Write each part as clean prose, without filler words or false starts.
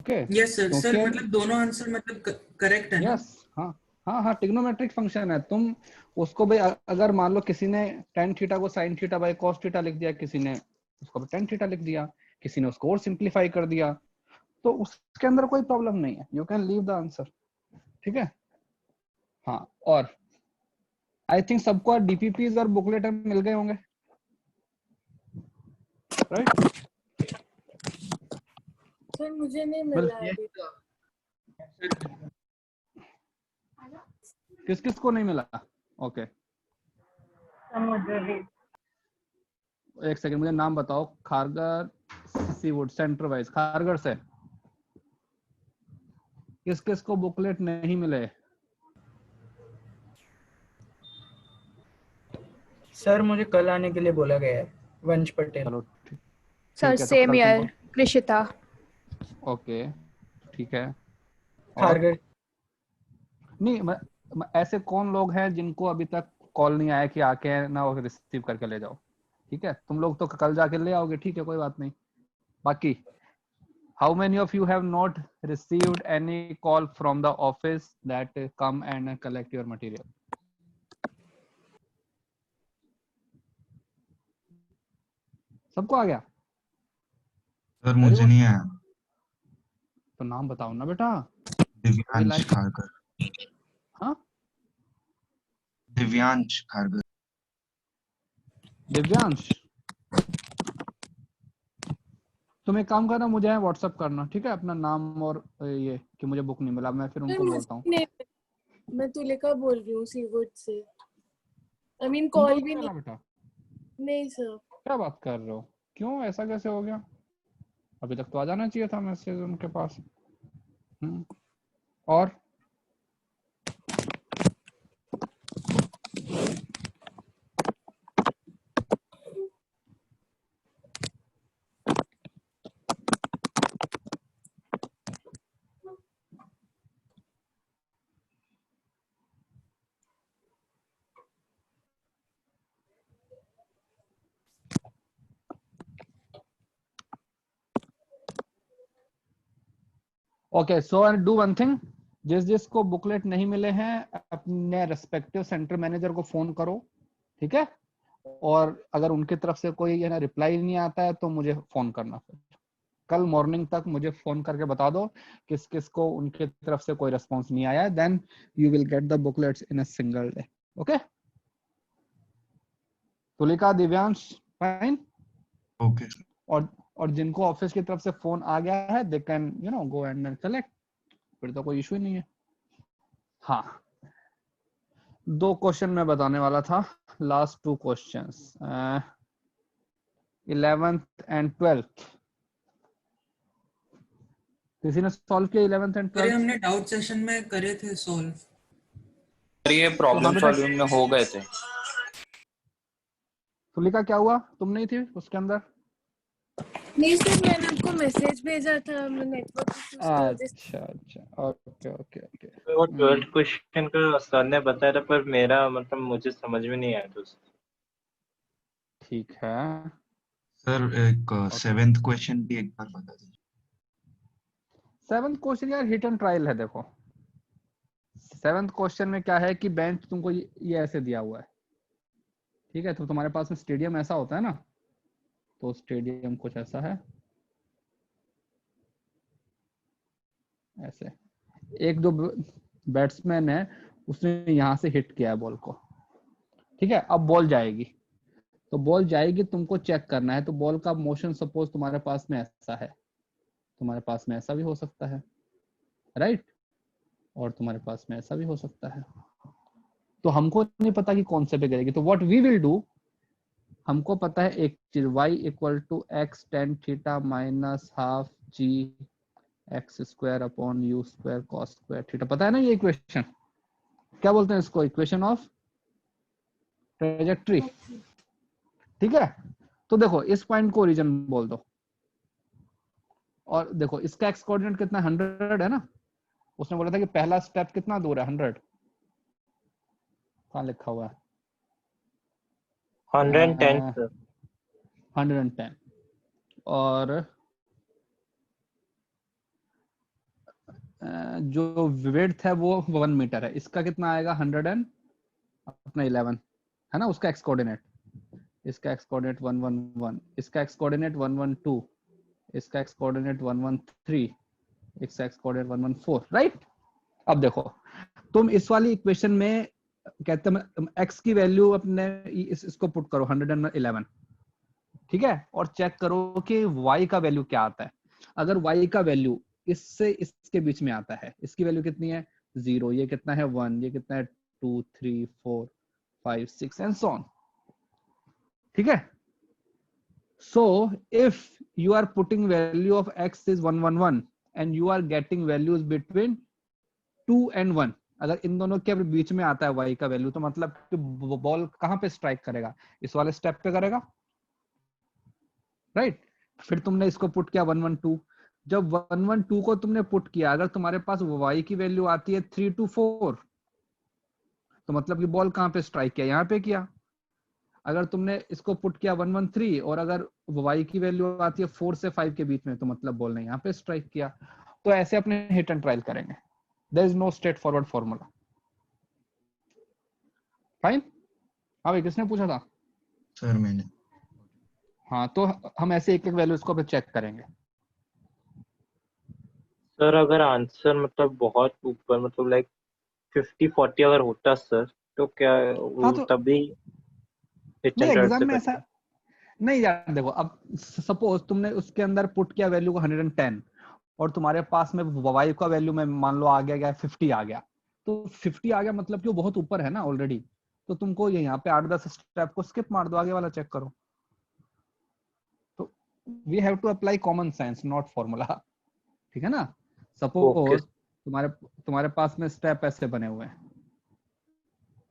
Okay yes sir, sir क्योंकि मतलब दोनों आंसर मतलब करेक्ट है ना? यस हाँ हाँ हाँ, ट्रिग्नोमेट्रिक फंक्शन है। तुम उसको भाई अगर मान लो किसी ने टेन थीटा को sign theta by cos theta लिख दिया, किसी ने उसको टेन थीटा लिख दिया, किसी ने उसको और सिंप्लीफाई कर दिया, तो उसके अंदर कोई प्रॉब्लम नहीं है, you can leave the answer. ठीक है हाँ। और आई थिंक सबको डीपीपीज और बुकलेट मिल गए होंगे, राइट? सर मुझे नहीं मिला अभी तक। किस किस को नहीं मिला? ओके मुझे भी। एक सेकंड, मुझे नाम बताओ। Kharghar Seawood centre wise Kharghar से किस किस को बुकलेट नहीं मिले? सर मुझे कल आने के लिए बोला गया है, वंश पटेल। चलो सर ठीक है, तो सेम कल तुमको ईयर कृषिता। ओके ठीक है। और खारगर। नहीं ऐसे कौन लोग हैं जिनको अभी तक कॉल नहीं आया कि आके ना वो रिसीव करके ले जाओ? ठीक है, तुम लोग तो कल जाके ले आओगे, ठीक है कोई बात नहीं। बाकी how many of you have not received any call from the office that come and collect your material? सबको आ गया? सर मुझे नहीं आया। तो नाम बताओ ना बेटा। दिव्यांश खारगर। हाँ दिव्यांश खारगर। दिव्यांश, तुम एक काम करना, मुझे व्हाट्सएप करना, ठीक है, अपना नाम और ये कि मुझे बुक नहीं मिला, मैं फिर सर उनको मुझे बोलता हूँ। नहीं, मैं तुलिका बोल रही हूँ सीवुड से। आई मीन तुमको कॉल भी मिला नहीं। बेटा? नहीं सर। क्या बात कर रहे हो, क्यों ऐसा कैसे हो गया? अभी तक तो आ जाना चाहिए था मैसेज उनके पास। और okay so do one thing, जिसको बुकलेट नहीं मिले हैं अपने रेस्पेक्टिव सेंटर मैनेजर को फोन करो, ठीक है? और अगर उनकी तरफ से कोई है ना रिप्लाई नहीं आता है तो मुझे फोन करना, फिर कल मॉर्निंग तक मुझे फोन करके बता दो किस किस को उनकी तरफ से कोई रिस्पॉन्स नहीं आया है, then you will get the booklets in a single day. Okay Tulika, Divyansh, fine. Okay. और जिनको ऑफिस की तरफ से फोन आ गया है they can go and select, फिर तो कोई इशू ही नहीं है। हाँ, दो क्वेश्चन मैं बताने वाला था, last two questions, 11th and 12th। किसी ने सॉल्व किया 11th एंड अरे 12th? हमने डाउट सेशन में करे थे सॉल्व। ये प्रॉब्लम सॉल्विंग में हो गए थे। तुलिका क्या हुआ, तुम नहीं थी उसके अंदर? नहीं सर, मैंने आपको मैसेज भेजा था, मैं नेटवर्क इश्यूज की वजह से। अच्छा ओके ओके ओके। वो 12th क्वेश्चन का सर ने बताया था, पर मेरा मतलब मुझे समझ में नहीं आया था। ठीक है सर एक 7th क्वेश्चन भी एक बार बता दीजिए। 7th क्वेश्चन यार हिट एंड ट्रायल है। देखो 7th क्वेश्चन में क्या है कि बेंच तुमको ये ऐसे दिया हुआ है, ठीक है? तो तुम्हारे पास में स्टेडियम ऐसा होता है ना, तो स्टेडियम कुछ ऐसा है, ऐसे एक दो बैट्समैन है, उसने यहाँ से हिट किया है बॉल को, ठीक है? अब बॉल जाएगी, तो बॉल जाएगी, तुमको चेक करना है। तो बॉल का मोशन सपोज तुम्हारे पास में ऐसा है, तुम्हारे पास में ऐसा भी हो सकता है, राइट? और तुम्हारे पास में ऐसा भी हो सकता है। तो हमको नहीं पता कि कौन से पे गिरेगी, तो व्हाट वी विल डू, हमको पता है एक चीज, y equal to X tan theta minus half G X square upon U square cos square theta, पता है ना ये इक्वेशन? क्या बोलते हैं इसको? इक्वेशन ऑफ ट्रेजेक्ट्री, ठीक है? तो देखो इस पॉइंट को ओरिजिन बोल दो, और देखो इसका एक्स कोऑर्डिनेट कितना, 100 है ना? उसने बोला था कि पहला स्टेप कितना दूर है, 100। कहाँ लिखा हुआ है? 110 सर। 110। और जो विड्थ है वो 1 मीटर है, इसका कितना आएगा 100 एंड अपना 11 है ना, उसका एक्स कोऑर्डिनेट, इसका एक्स कोऑर्डिनेट 111, इसका एक्स कोऑर्डिनेट 112, इसका एक्स कोऑर्डिनेट 113, इसका एक्स कोऑर्डिनेट 114, राइट। अब देखो तुम इस वाली इक्वेशन में कहते हैं एक्स की वैल्यू अपने इसको पुट करो 111, ठीक है, और चेक करो कि y का वैल्यू क्या आता है। अगर y का वैल्यू इससे इसके बीच में आता है, इसकी वैल्यू कितनी है 0, ये कितना है 1, ये कितना है 2 3 4 5 6 एंड सो ऑन, ठीक है। So if you are putting value of x is 111 and you are getting values between 2 and 1, अगर इन दोनों के बीच में आता है y का वैल्यू, तो मतलब कि बॉल कहां पे स्ट्राइक करेगा, इस वाले स्टेप पे करेगा, राइट। फिर तुमने इसको पुट किया 112, जब 112 को तुमने पुट किया, अगर तुम्हारे पास y की वैल्यू आती है 3 to 4, तो मतलब कि बॉल कहां पे स्ट्राइक किया, यहाँ पे किया। अगर तुमने इसको पुट किया 113 और अगर y की वैल्यू आती है 4 से 5 के बीच में, तो मतलब बॉल ने यहाँ पे स्ट्राइक किया। तो ऐसे अपने हिट एंड ट्रायल करेंगे, there is no straightforward formula, fine. हाँ भाई, किसने पूछा था सर? मैंने। हाँ, तो हम ऐसे एक एक वैल्यूज को चेक करेंगे। सर अगर आंसर मतलब बहुत ऊपर मतलब लाइक 50-40 अगर होता सर, तो क्या वो हाँ, तो तभी हिट नहीं एंड रन एग्जाम से में ऐसा करते? नहीं यार, देखो अब सपोज तुमने उसके अंदर पुट किया वैल्यू को 110 और तुम्हारे पास में y का वैल्यू में मान लो आ गया 50 आ गया, तो 50 आ गया मतलब कि वो बहुत ऊपर है ना ऑलरेडी, तो तुमको ये यहाँ पे 8-10 स्टेप को स्किप मार दो, आगे वाला चेक करो। तो we have to apply common sense not formula, ठीक है ना। सपोज तुम्हारे पास में स्टेप ऐसे बने हुए हैं,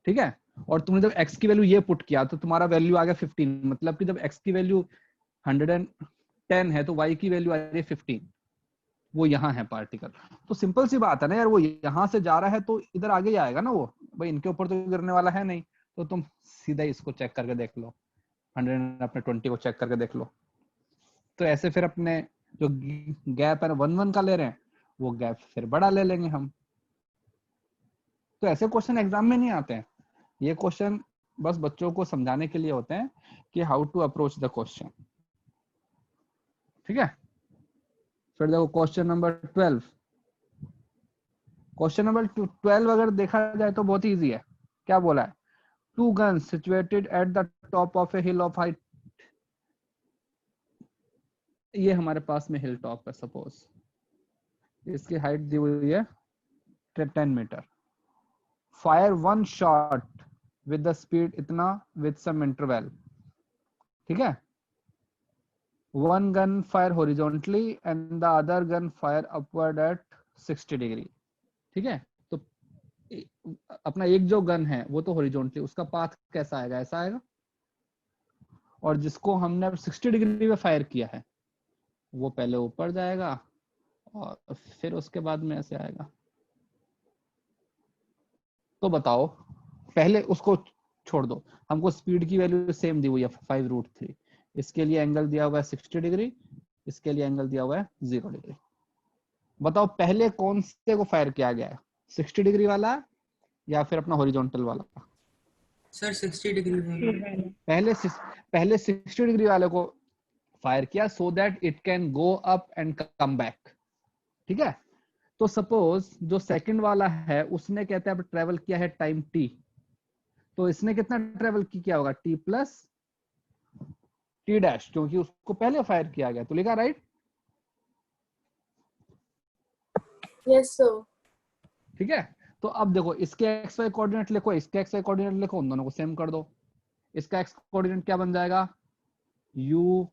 ठीक है, और तुमने जब x की वैल्यू ये पुट किया तो तुम्हारा वैल्यू आ गया 15, मतलब कि जब x की वैल्यू 110 है तो y की वैल्यू आ रही है 15, वो यहाँ है पार्टिकल। तो सिंपल सी बात है ना यार, वो यहाँ से जा रहा है तो इधर आगे ही आएगा ना वो, भाई इनके ऊपर तो गिरने वाला है नहीं, तो तुम सीधा इसको चेक करके देख लो, 100 अपने 20 को चेक करके देख लो। तो ऐसे फिर अपने जो गैप है 1-1 का ले रहे हैं, वो गैप फिर बड़ा ले लेंगे हम। तो ऐसे क्वेश्चन एग्जाम में नहीं आते हैं, ये क्वेश्चन बस बच्चों को समझाने के लिए होते हैं कि how to approach the question, ठीक है। फिर देखो क्वेश्चन नंबर 12, क्वेश्चन नंबर 12 अगर देखा जाए तो बहुत इजी है। क्या बोला है, 2 guns situated at the top of a hill of height, ये हमारे पास में हिल टॉप है, सपोज इसकी हाइट दी हुई है 10 metre, fire 1 shot with the speed इतना विद सम इंटरवल, ठीक है। 1 gun fire horizontally and the other gun fire upward at 60 degree, ठीक है। तो अपना एक जो गन है वो तो हॉरिजॉन्टली, उसका पाथ कैसा आएगा, ऐसा आएगा, और जिसको हमने 60 डिग्री में फायर किया है वो पहले ऊपर जाएगा और फिर उसके बाद में ऐसे आएगा। तो बताओ, पहले उसको छोड़ दो, हमको स्पीड की वैल्यू सेम दी हुई है 5√3, इसके लिए एंगल दिया हुआ है 60 डिग्री, इसके लिए एंगल दिया हुआ है 0 डिग्री। बताओ पहले कौन से को फायर किया गया है, 60 डिग्री वाला या फिर अपना हॉरिजॉन्टल वाला? सर 60 डिग्री वाला। पहले 60 डिग्री वाले को फायर किया so that it can go up and come back, ठीक है। तो सपोज जो सेकंड वाला है उसने कहते हैं ट्रेवल किया है टाइम t, तो इसने कितना ट्रेवल किया होगा t प्लस t डैश, क्योंकि उसको पहले फायर किया गया, तो लिखा राइट। Yes sir. ठीक है, तो अब देखो इसके एक्स वाई कोऑर्डिनेट लिखो, इसके एक्स वाई कोऑर्डिनेट लिखो, उन दोनों को सेम कर दो। इसका एक्स कोऑर्डिनेट क्या बन जाएगा, u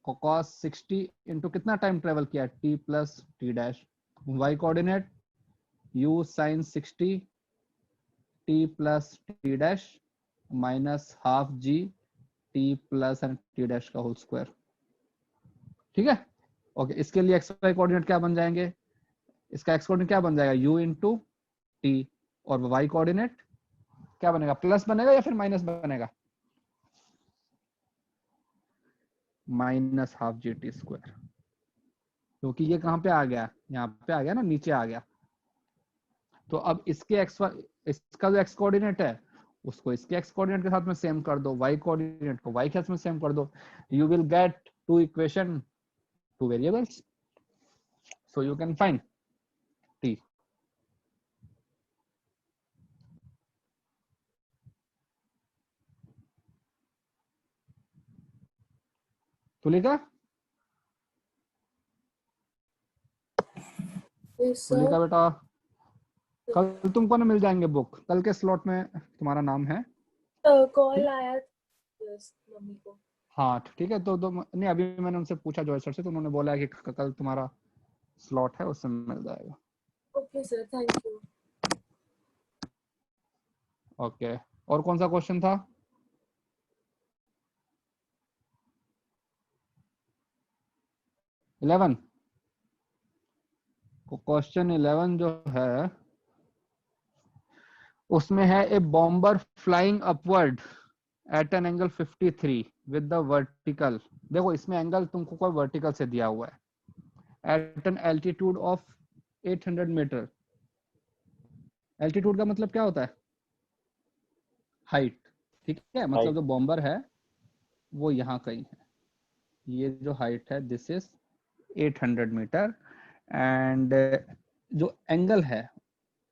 cos 60 इंटू कितना टाइम ट्रेवल किया t plus t dash, y coordinate u sin 60 t plus t dash minus half g t plus t dash का होल स्क्वायर, ठीक है। ओके, इसके लिए एक्स वाई कोऑर्डिनेट क्या बन जाएंगे, इसका एक्स कोऑर्डिनेट क्या बन जाएगा u इंटू टी, और y कोऑर्डिनेट क्या बनेगा, प्लस बनेगा या फिर माइनस बनेगा, minus half G T square, क्योंकि ये कहां पे आ गया, यहाँ पे आ गया ना, नीचे आ गया, तो अब इसका जो एक्स कोऑर्डिनेट है उसको इसके एक्स कोऑर्डिनेट के साथ में सेम कर दो, वाई कोऑर्डिनेट को वाई के साथ में सेम कर दो, you will get two equation, two variables, so you can find t. Tulika, Yes, Tulika sir. बेटा, कल तुमको ना मिल जाएंगे बुक, कल के स्लॉट में तुम्हारा नाम है। कॉल आया yes, मम्मी को। हाँ ठीक है, तो नहीं, अभी मैंने उनसे पूछा जॉय सर से, तो उन्होंने बोला है कि कल तुम्हारा स्लॉट है, उससे मिल जाएगा। Okay sir, thank you. Okay, और कौन सा क्वेश्चन था? इलेवन, क्वेश्चन 11 जो है उसमें है a bomber flying upward at an angle 53 with the vertical. देखो इसमें एंगल तुमको कोई वर्टिकल से दिया हुआ है at an altitude of 800 metre. Altitude का मतलब क्या होता है? हाइट, ठीक है, मतलब जो बॉम्बर है वो यहाँ कहीं है, ये जो हाइट है दिस इज 800 मीटर, एंड जो एंगल है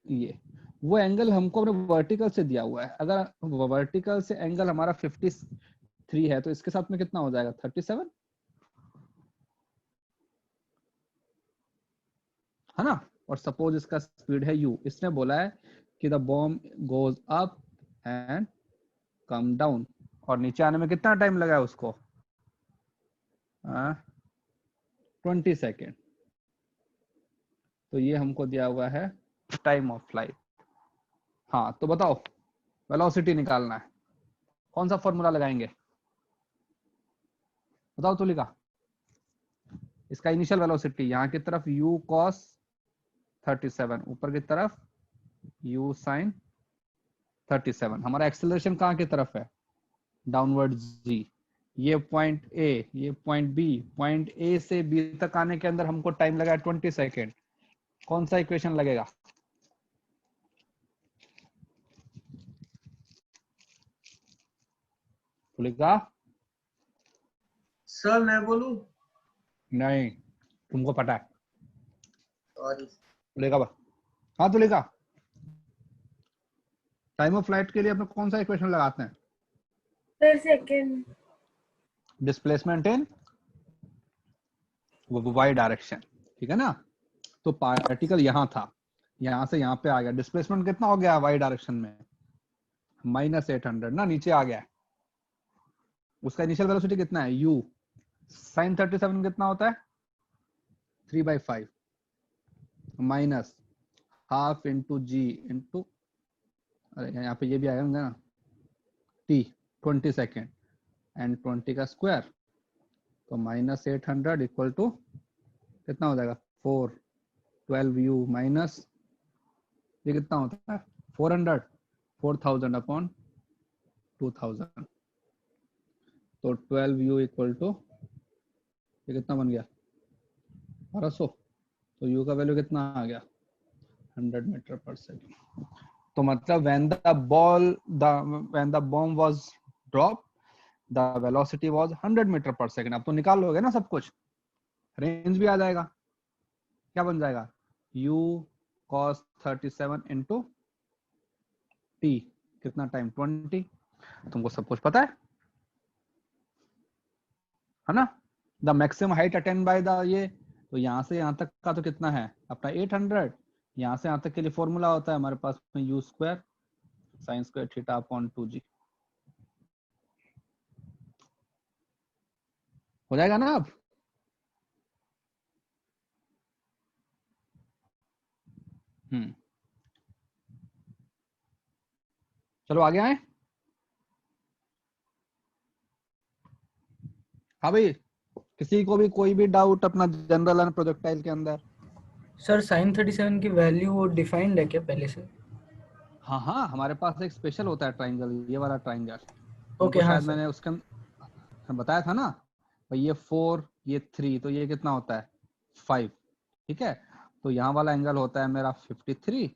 ये, वो एंगल हमको अपने वर्टिकल से दिया हुआ है। अगर वर्टिकल से एंगल हमारा 53 है तो इसके साथ में कितना हो जाएगा? 37, है ना। और सपोज इसका स्पीड है u, इसने बोला है कि the bomb goes up and come down, और नीचे आने में कितना टाइम लगा है उसको? 20 सेकेंड। तो ये हमको दिया हुआ है टाइम ऑफ फ्लाइट। हाँ तो बताओ, वेलोसिटी निकालना है, कौन सा फॉर्मूला लगाएंगे? बताओ तुलिका। इसका इनिशियल वेलोसिटी यहाँ की तरफ u cos 37, ऊपर की तरफ u sin 37। हमारा एक्सेलरेशन कहाँ की तरफ है? Downward g। ये पॉइंट A, ये पॉइंट B, पॉइंट A से B तक आने के अंदर हमको टाइम लगा 20 सेकेंड। कौन सा इक्वेशन लगेगा? तुलिका सर मैं बोलूं? नहीं, तुमको पता है। सॉरी। तुलिका हाँ तुलिका, टाइम ऑफ फ्लाइट के लिए अपने कौन सा इक्वेशन लगाते हैं? Sir second. Displacement in Y direction, ठीक है ना। तो पार्टिकल यहाँ था, यहाँ से यहाँ पे आ गया, डिस्प्लेसमेंट कितना हो गया वाई डायरेक्शन में? -800 ना, नीचे आ गया। उसका इनिशियल वेलोसिटी कितना है? u sin 37 कितना होता है? 3/5 माइनस हाफ इंटू जी इंटू, अरे यहाँ पे ये भी आएगा ना, t 20 सेकेंड एंड 20 का स्क्वायर, तो -800 इक्वल टू कितना हो जाएगा? 4 12u माइनस ये कितना होता है? 400 4000 अपॉन 2000, तो 12u इक्वल टू ये कितना बन गया? 1200। तो u का वैल्यू कितना आ गया? 100 मीटर पर सेकेंड। तो मतलब when the bomb was dropped, the velocity was 100 metre पर सेकेंड। अब तो निकाल लोगे ना सब कुछ, रेंज भी आ जाएगा। क्या बन जाएगा? u cos 37 इंटू t, कितना टाइम? 20। तुमको सब कुछ पता है ना। The maximum height attend by the ये, तो यहाँ से यहाँ तक का तो कितना है अपना 800, यहाँ से यहाँ तक के लिए फॉर्मूला होता है हमारे पास में u square sine square theta upon 2g। हो जाएगा ना अब? चलो आगे आए। हाँ भाई, किसी को भी कोई भी डाउट अपना जनरल एंड प्रोजेक्टाइल के अंदर? सर sin 37 की वैल्यू वो डिफाइंड है क्या पहले से? हाँ हाँ, हमारे पास एक स्पेशल होता है ट्राइंगल, ये वाला ट्राइंगल। ओके हाँ शायद सर। मैंने उसके बताया था ना भाई, ये 4 ये 3, तो ये कितना होता है? 5, ठीक है। तो यहाँ वाला एंगल होता है मेरा 53,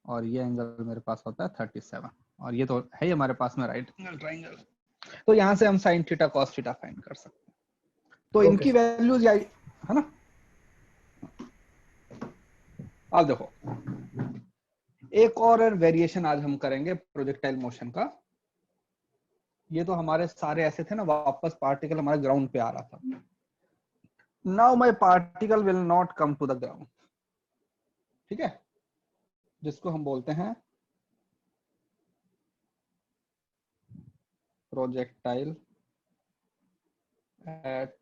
और ये एंगल मेरे पास होता है 37, और ये तो है ही हमारे पास में राइट एंगल ट्राइंगल। तो यहाँ से हम sine theta cos theta find कर सकते हैं। तो Okay, इनकी sir. वैल्यूज है ना। अब देखो एक और वेरिएशन आज हम करेंगे प्रोजेक्टाइल मोशन का। ये तो हमारे सारे ऐसे थे ना, वापस पार्टिकल हमारे ग्राउंड पे आ रहा था। Now my particle will not come to the ground, ठीक है, जिसको हम बोलते हैं प्रोजेक्टाइल एट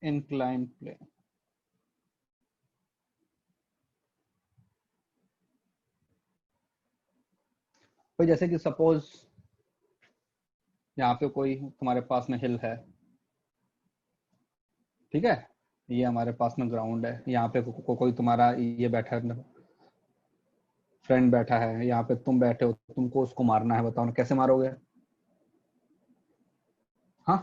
इंक्लाइंड प्लेन। तो जैसे कि सपोज यहाँ पे कोई तुम्हारे पास में हिल है, ठीक है, ये हमारे पास में ग्राउंड है, यहाँ पे कोई तुम्हारा ये बैठा है, फ्रेंड बैठा है, यहाँ पे तुम बैठे हो, तुमको उसको मारना है, बताओ ना कैसे मारोगे? हाँ,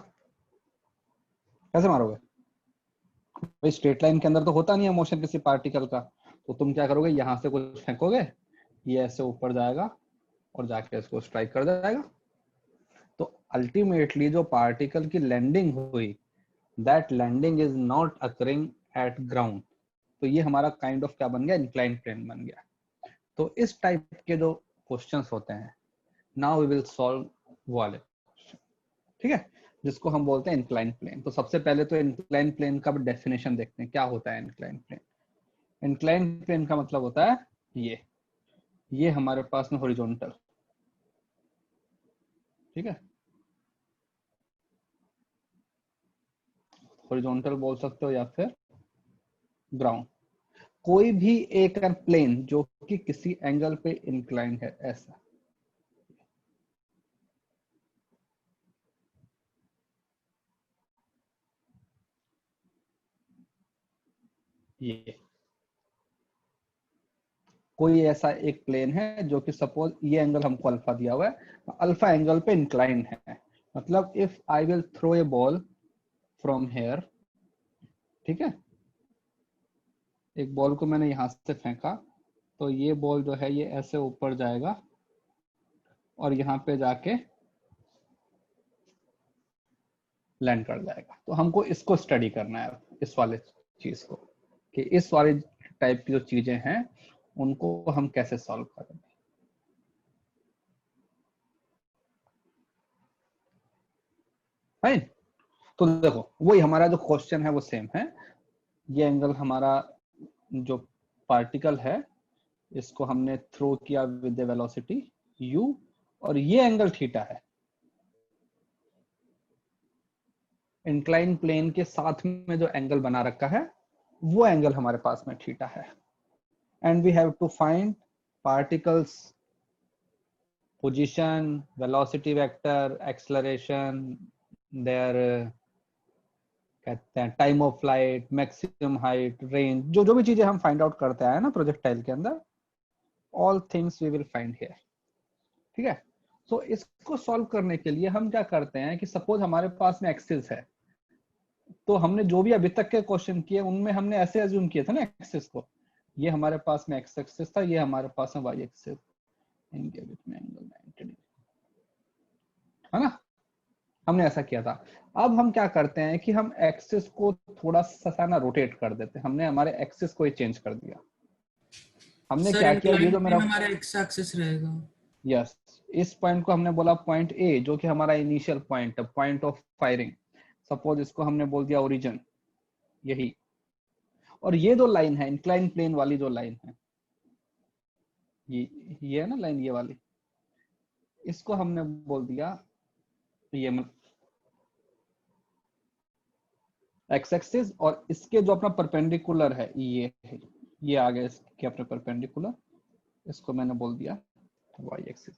कैसे मारोगे भाई? स्ट्रेट लाइन के अंदर तो होता नहीं है मोशन किसी पार्टिकल का। तो तुम क्या करोगे, यहाँ से कुछ फेंकोगे, ये ऐसे ऊपर जाएगा और जाके इसको स्ट्राइक कर जाएगा। तो अल्टीमेटली जो पार्टिकल की लैंडिंग हुई, that landing is not occurring at ground. तो ये हमारा काइंड ऑफ क्या बन गया, इंक्लाइंड प्लेन बन गया। तो इस टाइप के जो क्वेश्चंस होते हैं, नाउ वी विल सॉल्व वाले, ठीक है, जिसको हम बोलते हैं इंक्लाइंड प्लेन। तो सबसे पहले तो इंक्लाइंड प्लेन का डेफिनेशन देखते हैं, क्या होता है इंक्लाइंड प्लेन। इंक्लाइंड प्लेन का मतलब होता है ये हमारे पास में हॉरिजॉन्टल, ठीक है, हॉरिजॉन्टल बोल सकते हो या फिर ग्राउंड, कोई भी एक प्लेन जो कि किसी एंगल पे इंक्लाइन है, ऐसा। ये कोई ऐसा एक प्लेन है जो कि सपोज ये एंगल हमको अल्फा दिया हुआ है, अल्फा एंगल पे इंक्लाइन है। मतलब if I will throw a ball from here, ठीक है, एक बॉल को मैंने यहां से फेंका, तो ये बॉल जो है ये ऐसे ऊपर जाएगा और यहाँ पे जाके लैंड कर जाएगा। तो हमको इसको स्टडी करना है, इस वाले चीज को, कि इस वाले टाइप की जो चीजें हैं उनको हम कैसे सॉल्व करेंगे। फाइन। तो देखो वही हमारा जो क्वेश्चन है वो सेम है। ये एंगल हमारा जो पार्टिकल है, इसको हमने थ्रो किया विद द वेलोसिटी u, और ये एंगल थीटा है। इंक्लाइन प्लेन के साथ में जो एंगल बना रखा है वो एंगल हमारे पास में थीटा है। And we have to find particle's position, velocity vector, acceleration, there कहते हैं time of flight, maximum height, range, जो जो भी चीजें हम फाइंड आउट करते आए ना प्रोजेक्टाइल के अंदर, all things we will find here, ठीक है। तो इसको सॉल्व करने के लिए हम क्या करते हैं कि सपोज हमारे पास में एक्सिस है, तो हमने जो भी अभी तक के क्वेश्चन किए उनमें हमने ऐसे अज्यूम किया था ना एक्सिस को, ये हमारे पास में एक्स एक्सिस था, ये हमारे पास में वाई एक्सिस, इनके बीच में एंगल 90 डिग्री, है ना, हमने ऐसा किया था। अब हम क्या करते हैं कि हम एक्सिस को थोड़ा सा ना रोटेट कर देते हैं, हमने हमारे एक्सिस को ही चेंज कर दिया। हमने सर क्या किया, ये इंक्लाइन जो प्लेन मेरा, हमारा एक्स एक्सिस रहेगा। यस, इस पॉइंट को हमने बोला पॉइंट ए, जो कि हमारा इनिशियल पॉइंट है, पॉइंट ऑफ फायरिंग। सपोज इसको हमने बोल दिया ओरिजिन, यही। और ये जो लाइन है इंक्लाइन प्लेन वाली जो लाइन है, ये है ना लाइन, ये वाली, इसको हमने बोल दिया ये एक्स एक्सिस, और इसके जो अपना परपेंडिकुलर है ये आ गया इसके अपने परपेंडिकुलर, इसको मैंने बोल दिया वाई एक्सिस।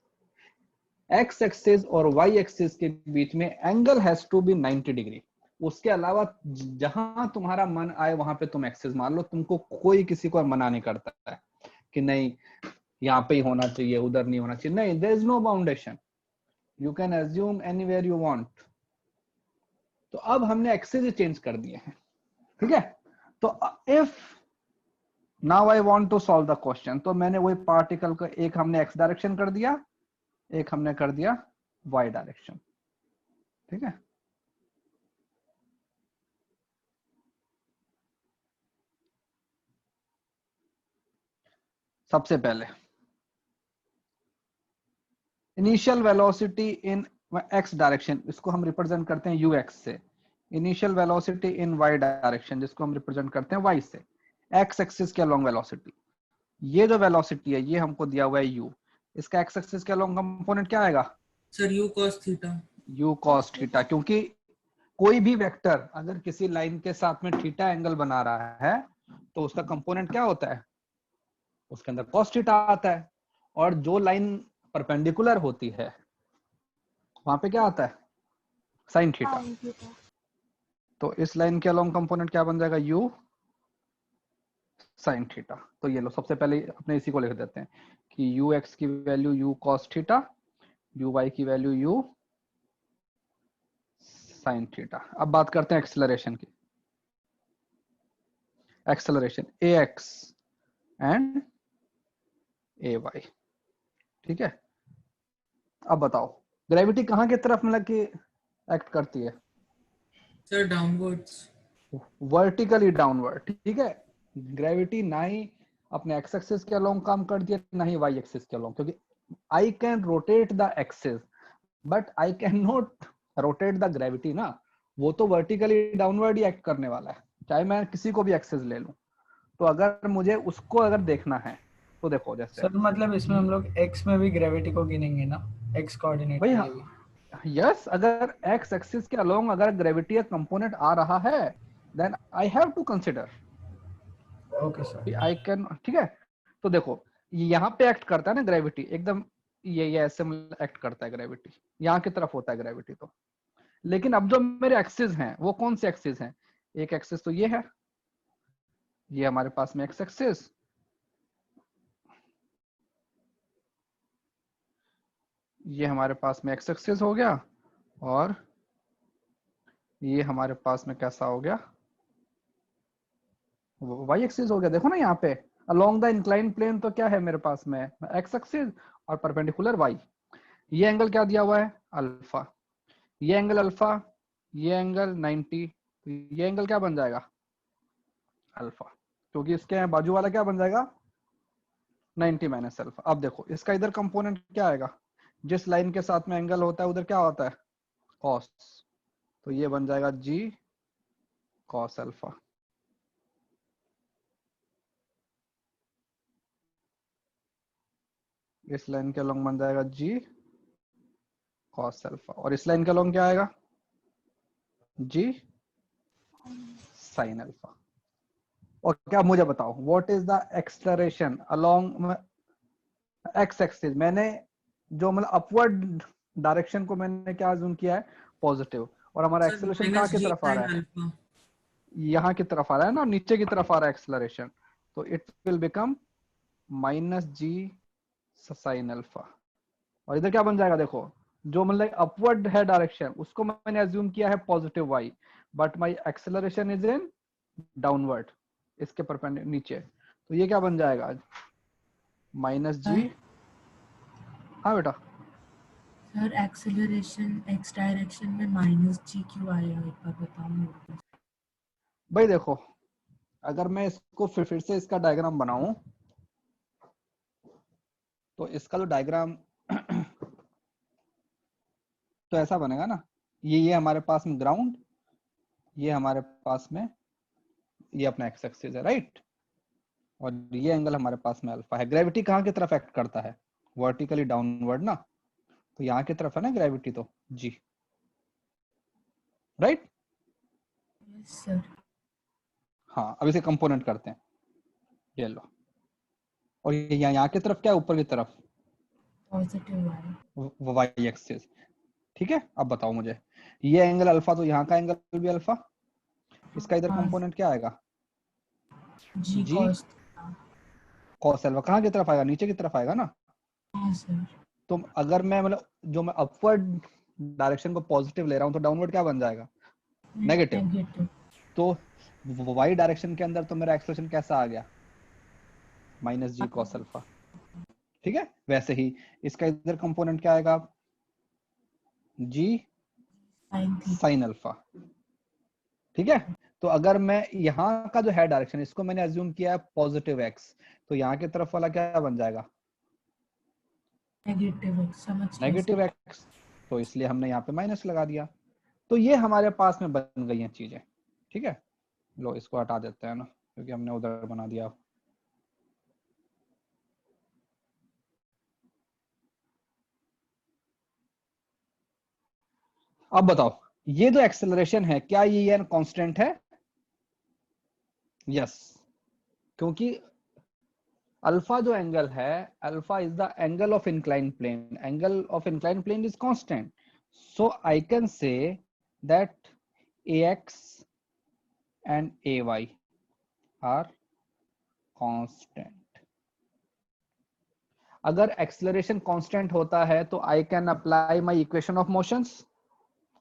एक्स एक्सिस और वाई एक्सिस के बीच में angle has to be 90 degree. उसके अलावा जहां तुम्हारा मन आए वहां पे तुम एक्सिस मान लो, तुमको कोई किसी को मना नहीं करता है कि नहीं यहाँ पे ही होना चाहिए, उधर नहीं होना चाहिए, नहीं, there is no boundation, you can assume anywhere you want. तो अब हमने एक्सिस चेंज कर दिए हैं, ठीक है। तो if now I want to solve the question. तो मैंने वही पार्टिकल को एक हमने एक्स डायरेक्शन कर दिया, एक हमने कर दिया वाई डायरेक्शन। ठीक है, सबसे पहले initial velocity in x direction, इसको हम रिप्रेजेंट करते हैं यूएक्स से। Initial velocity in Y direction, जिसको हम रिप्रेजेंट करते हैं वाई से। एक्स एक्सिस के अलोंग वेलोसिटी, ये जो वेलोसिटी है ये हमको दिया हुआ है यू, इसका एक्स एक्सिस के अलोंग कंपोनेंट क्या आएगा? Sir you cos theta. You cos theta, क्योंकि कोई भी वेक्टर अगर किसी लाइन के साथ में थीटा एंगल बना रहा है तो उसका कंपोनेंट क्या होता है? उसके अंदर कॉस थीटा आता है। और जो लाइन परपेंडिकुलर होती है वहां पे क्या आता है? Sine theta. तो इस लाइन के अलोंग कंपोनेंट क्या बन जाएगा? You sine theta. तो ये लो, सबसे पहले अपने इसी को लिख देते हैं कि यू एक्स की value u cos theta, u y की वैल्यू यू साइन थीटा। अब बात करते हैं एक्सेलरेशन की। Acceleration a x and a y. ठीक है, अब बताओ ग्रेविटी कहाँ की तरफ मतलब कि एक्ट करती है? Sir downwards. Vertically downward. ठीक है, ग्रेविटी ना ही अपने एक्स एक्सिस के अलोंग काम करती है ना ही वाई एक्सिस के अलोंग, क्योंकि I can rotate the axis but I can not rotate the gravity ना। वो तो वर्टिकली डाउनवर्ड ही एक्ट करने वाला है, चाहे मैं किसी को भी एक्सिस ले लूं। तो अगर मुझे उसको अगर देखना है तो देखो, जैसे सर मतलब इसमें हम लोग एक्स में भी ग्रेविटी को गिनेंगे ना, एक्स कोऑर्डिनेट भाई में हाँ, भी। यस, अगर एक्स एक्सिस के अलोंग अगर ग्रेविटी का कंपोनेंट आ रहा है then I have to consider, okay sir. I can. ठीक है, तो देखो यहाँ पे एक्ट करता है ना ग्रेविटी, एकदम ये ऐसे एक्ट करता है ग्रेविटी, यहाँ की तरफ होता है ग्रेविटी। तो लेकिन अब जो मेरे एक्सिस हैं वो कौन से एक्सिस हैं? एक एक्सिस तो ये है, ये हमारे पास में एक्स एक्सिस, ये हमारे पास में एक्स एक्सिस हो गया, और ये हमारे पास में कैसा हो गया? वाई एक्सिस हो गया। देखो ना यहाँ पे अलोंग द इंक्लाइन प्लेन तो क्या है मेरे पास में? एक्स एक्सिस और परपेंडिकुलर वाई। ये एंगल क्या दिया हुआ है? अल्फा। ये एंगल अल्फा, ये एंगल 90, तो ये एंगल क्या बन जाएगा? अल्फा, क्योंकि इसके बाजू वाला क्या बन जाएगा? 90 माइनस अल्फा। अब देखो इसका इधर कंपोनेंट क्या आएगा? जिस लाइन के साथ में एंगल होता है उधर क्या होता है? कॉस। तो ये बन जाएगा जी कॉस अल्फा। इस लाइन के अलोंग बन जाएगा जी कॉस अल्फा, और इस लाइन के अलोंग क्या आएगा? जी साइन अल्फा। और क्या मुझे बताओ what is the acceleration along x axis? मैंने जो मतलब अपवर्ड डायरेक्शन को मैंने क्या अज्यूम किया है? पॉजिटिव। और हमारा सर एक्सेलरेशन कहाँ माइनस की जी तरफ आ साइन रहा है? अल्फा। यहाँ की तरफ आ रहा है ना, नीचे की तरफ आ रहा है एक्सेलरेशन। तो it will become minus g sine alpha. और इधर क्या बन जाएगा? देखो जो मतलब अपवर्ड है डायरेक्शन उसको मैंने अज्यूम किया है positive y, but my acceleration is in downward, इसके परपेंडिकुलर नीचे। तो ये क्या बन जाएगा? Minus g. हाँ बेटा, सर एक्सेलरेशन एक्स डायरेक्शन में माइनस जी क्यों आया, एक बार बताओ मेरे को। भाई देखो अगर मैं इसको फिर से इसका डायग्राम बनाऊं तो इसका जो डायग्राम तो ऐसा बनेगा ना, ये हमारे पास में ग्राउंड, ये हमारे पास में ये अपना एक्स एक्सिस है, राइट? और ये एंगल हमारे पास में अल्फा है। ग्रेविटी कहाँ की तरफ एक्ट करता है? वर्टिकली डाउनवर्ड ना, तो यहाँ की तरफ है ना ग्रेविटी, तो जी, राइट? Yes sir. हाँ, अब इसे कंपोनेंट करते हैं, ये लो। और ये यहाँ की तरफ क्या है? ऊपर की तरफ पॉजिटिव वाई। Y axis. ठीक है, अब बताओ मुझे ये एंगल अल्फा, तो यहाँ का एंगल भी अल्फा, इसका इधर हाँ कंपोनेंट क्या आएगा? जी जी कॉस। Cos alpha. कहाँ की तरफ आएगा? नीचे की तरफ आएगा ना। हाँ सर। तो अगर मैं मतलब जो मैं अपवर्ड डायरेक्शन को पॉजिटिव ले रहा हूँ तो डाउनवर्ड क्या बन जाएगा? नेगेटिव। नेगेटिव। तो वाई डायरेक्शन के अंदर तो मेरा एक्सप्रेशन कैसा आ गया? Minus G cos alpha. ठीक है, वैसे ही इसका इधर कंपोनेंट क्या आएगा, जी sin theta साइन अल्फा। ठीक है, तो अगर मैं यहाँ का जो है डायरेक्शन, इसको मैंने अज्यूम किया है पॉजिटिव एक्स, तो यहाँ की तरफ वाला क्या बन जाएगा, नेगेटिव x, समझ गए नेगेटिव सर। एक्स, तो इसलिए हमने यहाँ पे माइनस लगा दिया। तो ये हमारे पास में बन गई हैं चीजें। ठीक है, लो इसको हटा देते हैं ना, क्योंकि हमने उधर बना दिया। अब बताओ, ये जो एक्सेलरेशन है क्या ये कांस्टेंट है, यस, क्योंकि अल्फा जो एंगल है, alpha is the angle of incline plane, angle of incline plane is constant, so I can say that ax and ay are constant। अगर एक्सेलरेशन कांस्टेंट होता है तो I can apply my equation of motions,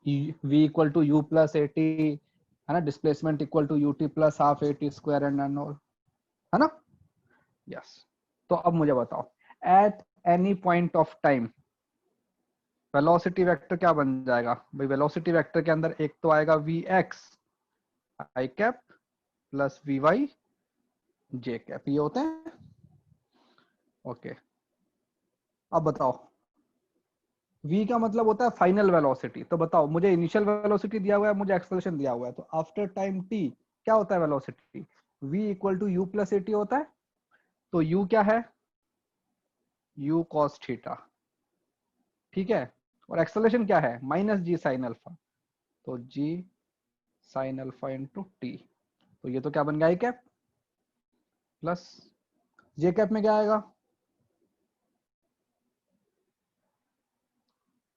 v equal to u plus at, है ना, displacement equal to ut plus half at square and all, है ना, yes. तो अब मुझे बताओ, at any point of time velocity vector क्या बन जाएगा भाई, वेलोसिटी वेक्टर के अंदर एक तो आएगा vx i cap plus vy j cap, ये होते हैं। ओके, अब बताओ, v का मतलब होता है फाइनल वेलोसिटी, तो बताओ मुझे इनिशियल वेलोसिटी दिया हुआ है, मुझे एक्सेलरेशन दिया हुआ है, तो आफ्टर टाइम t क्या होता है velocity, v equal to u plus at होता है। तो u क्या है, u cos थीटा। ठीक है, और एक्सेलरेशन क्या है, माइनस जी साइन अल्फा, तो g sign alpha into T, तो ये तो क्या बन गया आई कैप प्लस जे कैप में क्या आएगा,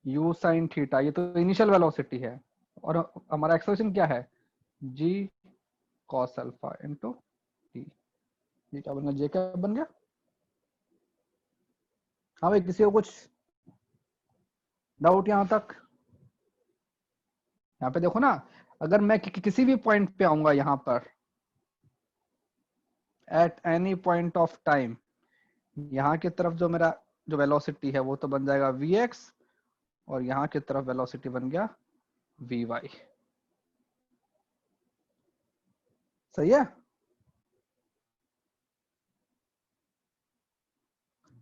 u साइन थीटा, ये तो इनिशियल वेलोसिटी है, और हमारा एक्सेलरेशन क्या है, g cos alpha into T, ये क्या बन गया, जे कैप बन गया। हाँ भाई, किसी को कुछ डाउट यहाँ तक, यहाँ पे देखो ना, अगर मैं किसी भी पॉइंट पे आऊंगा यहाँ पर eight any point of time, यहाँ की तरफ जो मेरा जो वेलोसिटी है वो तो बन जाएगा vx, और यहाँ की तरफ वेलोसिटी बन गया vy। सही है,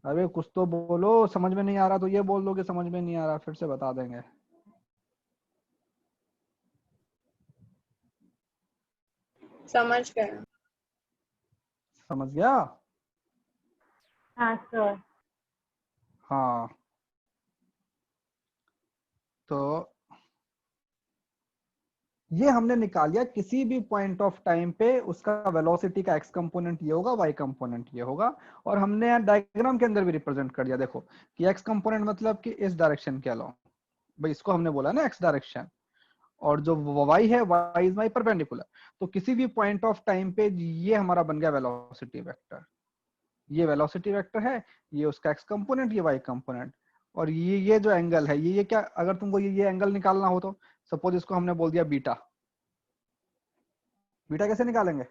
अरे कुछ तो बोलो, समझ में नहीं आ रहा तो ये बोल दो कि समझ में नहीं आ रहा, फिर से बता देंगे। समझ गया। समझ गया, हाँ सर। हाँ, तो ये हमने निकाल लिया, किसी भी पॉइंट ऑफ टाइम पे उसका वेलोसिटी का एक्स कंपोनेंट ये होगा, वाई कंपोनेंट ये होगा, और हमने डायग्राम के अंदर भी रिप्रेजेंट कर दिया। देखो कि एक्स कंपोनेंट मतलब कि इस डायरेक्शन के अलावा, भाई इसको हमने बोला ना एक्स डायरेक्शन, और जो वाई है वाई इज माई परपेंडिकुलर, तो किसी भी पॉइंट ऑफ टाइम पे ये हमारा बन गया वेलोसिटी वेक्टर, ये वेलोसिटी वेक्टर है, ये उसका एक्स कंपोनेंट, ये वाई कंपोनेंट, और ये जो एंगल है, ये क्या, अगर तुमको ये एंगल निकालना हो तो सपोज इसको हमने बोल दिया बीटा, बीटा कैसे निकालेंगे,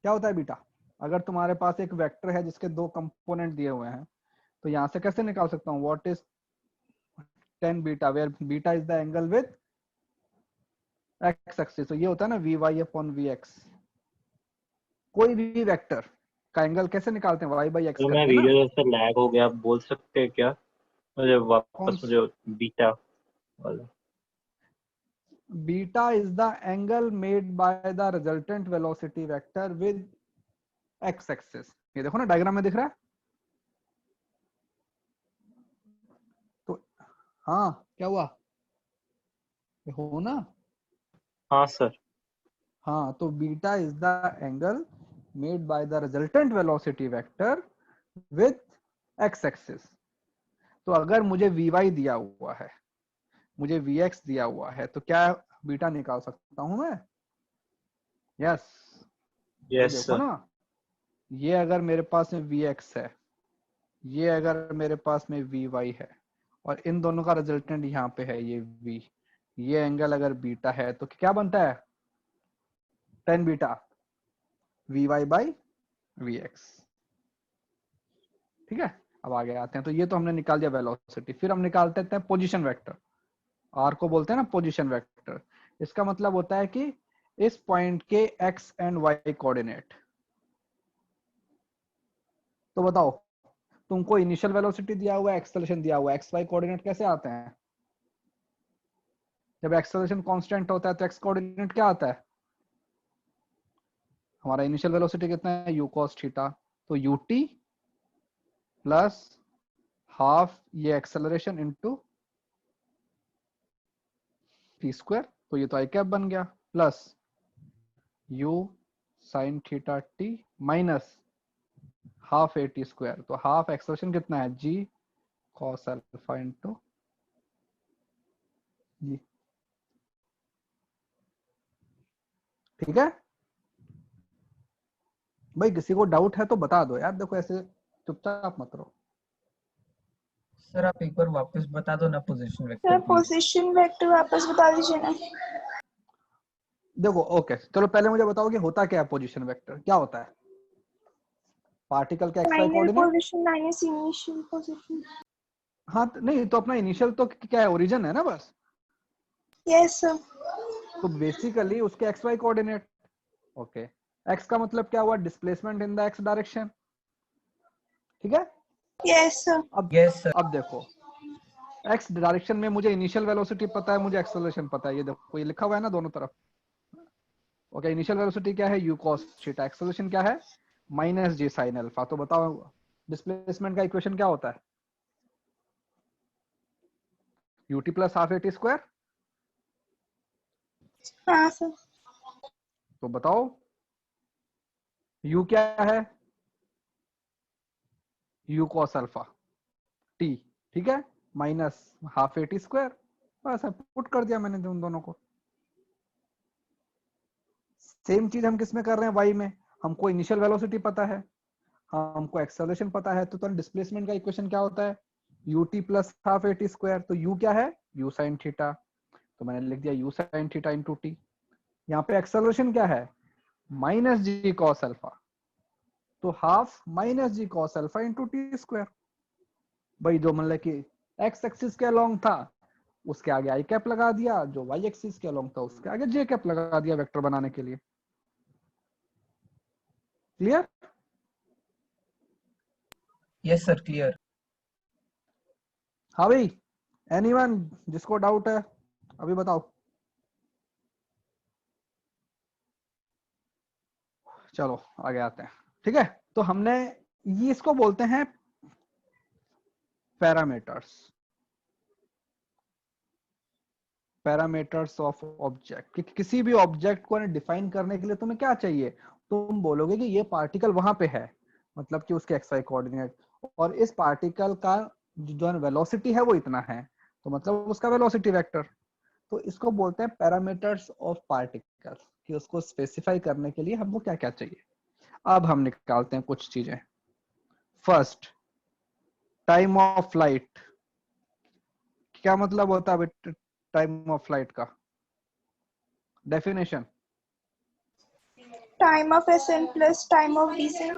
क्या होता है बीटा, अगर तुम्हारे पास एक वेक्टर है जिसके दो कंपोनेंट दिए हुए हैं, तो यहां से कैसे निकाल सकता हूँ, what is tan beta, where beta is the angle with x axis, तो ये होता है ना v y upon v x. कोई भी वेक्टर का एंगल कैसे निकालते हैं, वाई बाई एक्स तो मैं करके ना। वीडियो जैसे लैग हो गया, आप बोल सकते हैं क्या, मुझे कौन वापस मुझे बीटा वाला। Beta is the angle made by the resultant velocity vector with x axis, ये देखो ना डायग्राम में दिख रहा है, तो हाँ क्या हुआ, ये हो ना, हाँ सर। हाँ, तो beta is the angle made by the resultant velocity vector with x axis. तो अगर मुझे vy दिया हुआ है, मुझे vx दिया हुआ है, तो क्या बीटा निकाल सकता हूं मैं, यस। यस देखो सर। ना, ये अगर मेरे पास में vx है, ये अगर मेरे पास में vy है, और इन दोनों का रिजल्टेंट यहाँ पे है ये v, ये एंगल अगर बीटा है तो क्या बनता है tan beta, vy by vx। ठीक है, अब आगे आते हैं। तो ये तो हमने निकाल दिया वेलोसिटी। फिर हम निकालते हैं पोजीशन वेक्टर। आर को बोलते हैं ना पोजीशन वेक्टर। इसका मतलब होता है कि इस पॉइंट के एक्स एंड वाई कोऑर्डिनेट। तो बताओ, तुमको इनिशियल वेलोसिटी दिया हुआ है, एक्सेलरेशन दिया हुआ है, एक्स वाई कोऑर्डिनेट कैसे आते हैं? जब एक्सेलरेशन कांस्टेंट होता है तो एक्स कोऑर्डिनेट क्या आता है? हमारा इनिशियल वेलोसिटी कितना है? u cos theta. तो ut प्लस हाफ ये एक्सेलरेशन इनटू टी स्क्वायर, तो ये तो आई कैप बन गया, plus u sin theta T minus half A T square. तो हाफ एक्सेलरेशन कितना है? g cos अल्फा इनटू जी। ठीक है भाई, किसी को डाउट है तो बता दो यार, देखो ऐसे चुपचाप मत रहो। सर आप एक बार वापस बता दो ना position sir vector please. Position vector वापस बता दीजिए ना। देखो ओके, चलो पहले मुझे बताओ कि होता क्या है पोजीशन वेक्टर, क्या होता है? पार्टिकल का x y final coordinate. Position minus initial position. हाँ नहीं, तो अपना इनिशियल तो क्या है? ओरिजिन है ना बस। Yes sir. तो बेसिकली उसके x y coordinate. Okay, x का मतलब क्या हुआ? Displacement in the x direction. ठीक है, यस सर। अब यस सर। अब देखो, एक्स डायरेक्शन में मुझे इनिशियल वेलोसिटी पता है, मुझे एक्सेलरेशन पता है। ये देखो ये लिखा हुआ है ना दोनों तरफ। ओके, इनिशियल वेलोसिटी क्या है? u cos theta. एक्सेलरेशन क्या है? Minus g sine alpha. तो बताओ डिस्प्लेसमेंट का इक्वेशन क्या होता है? ut plus half A T square. हाँ सर। तो बताओ u क्या है? u cos alpha t। ठीक है, minus half A T square. बस पुट कर दिया मैंने उन दोनों को। सेम चीज हम किस में कर रहे हैं? y में। हमको इनिशियल वेलोसिटी पता है, हमको एक्सेलरेशन पता है, तो डिस्प्लेसमेंट का इक्वेशन क्या होता है? ut plus half A T square. तो u क्या है? u sin theta. तो मैंने लिख दिया u sin theta into T. यहाँ पे एक्सेलरेशन क्या है? Minus G cos alpha. तो half minus G cos alpha into T square. भाई जो मतलब कि एक्स एक्सिस के अलोंग था उसके आगे आई कैप लगा दिया, जो वाई एक्सिस के अलोंग था उसके आगे जे कैप लगा दिया वेक्टर बनाने के लिए। क्लियर? Yes sir clear. हाँ भाई, एनीवन जिसको डाउट है अभी बताओ। चलो आगे आते हैं। ठीक है, तो हमने ये इसको बोलते हैं पैरामीटर्स। Parameters of object. कि किसी भी ऑब्जेक्ट को डिफाइन करने के लिए तुम्हें क्या चाहिए? तुम बोलोगे कि ये पार्टिकल वहां पे है, मतलब कि उसके एक्स वाई कोऑर्डिनेट, और इस पार्टिकल का जो वेलोसिटी है वो इतना है, तो मतलब उसका वेलोसिटी वेक्टर। तो इसको बोलते हैं पैरामीटर्स ऑफ पार्टिकल, कि उसको स्पेसिफाई करने के लिए हमको क्या क्या चाहिए। अब हम निकालते हैं कुछ चीजें। First, time of flight. क्या मतलब होता है टाइम ऑफ फ्लाइट का? Definition, time of ascent plus time of descent.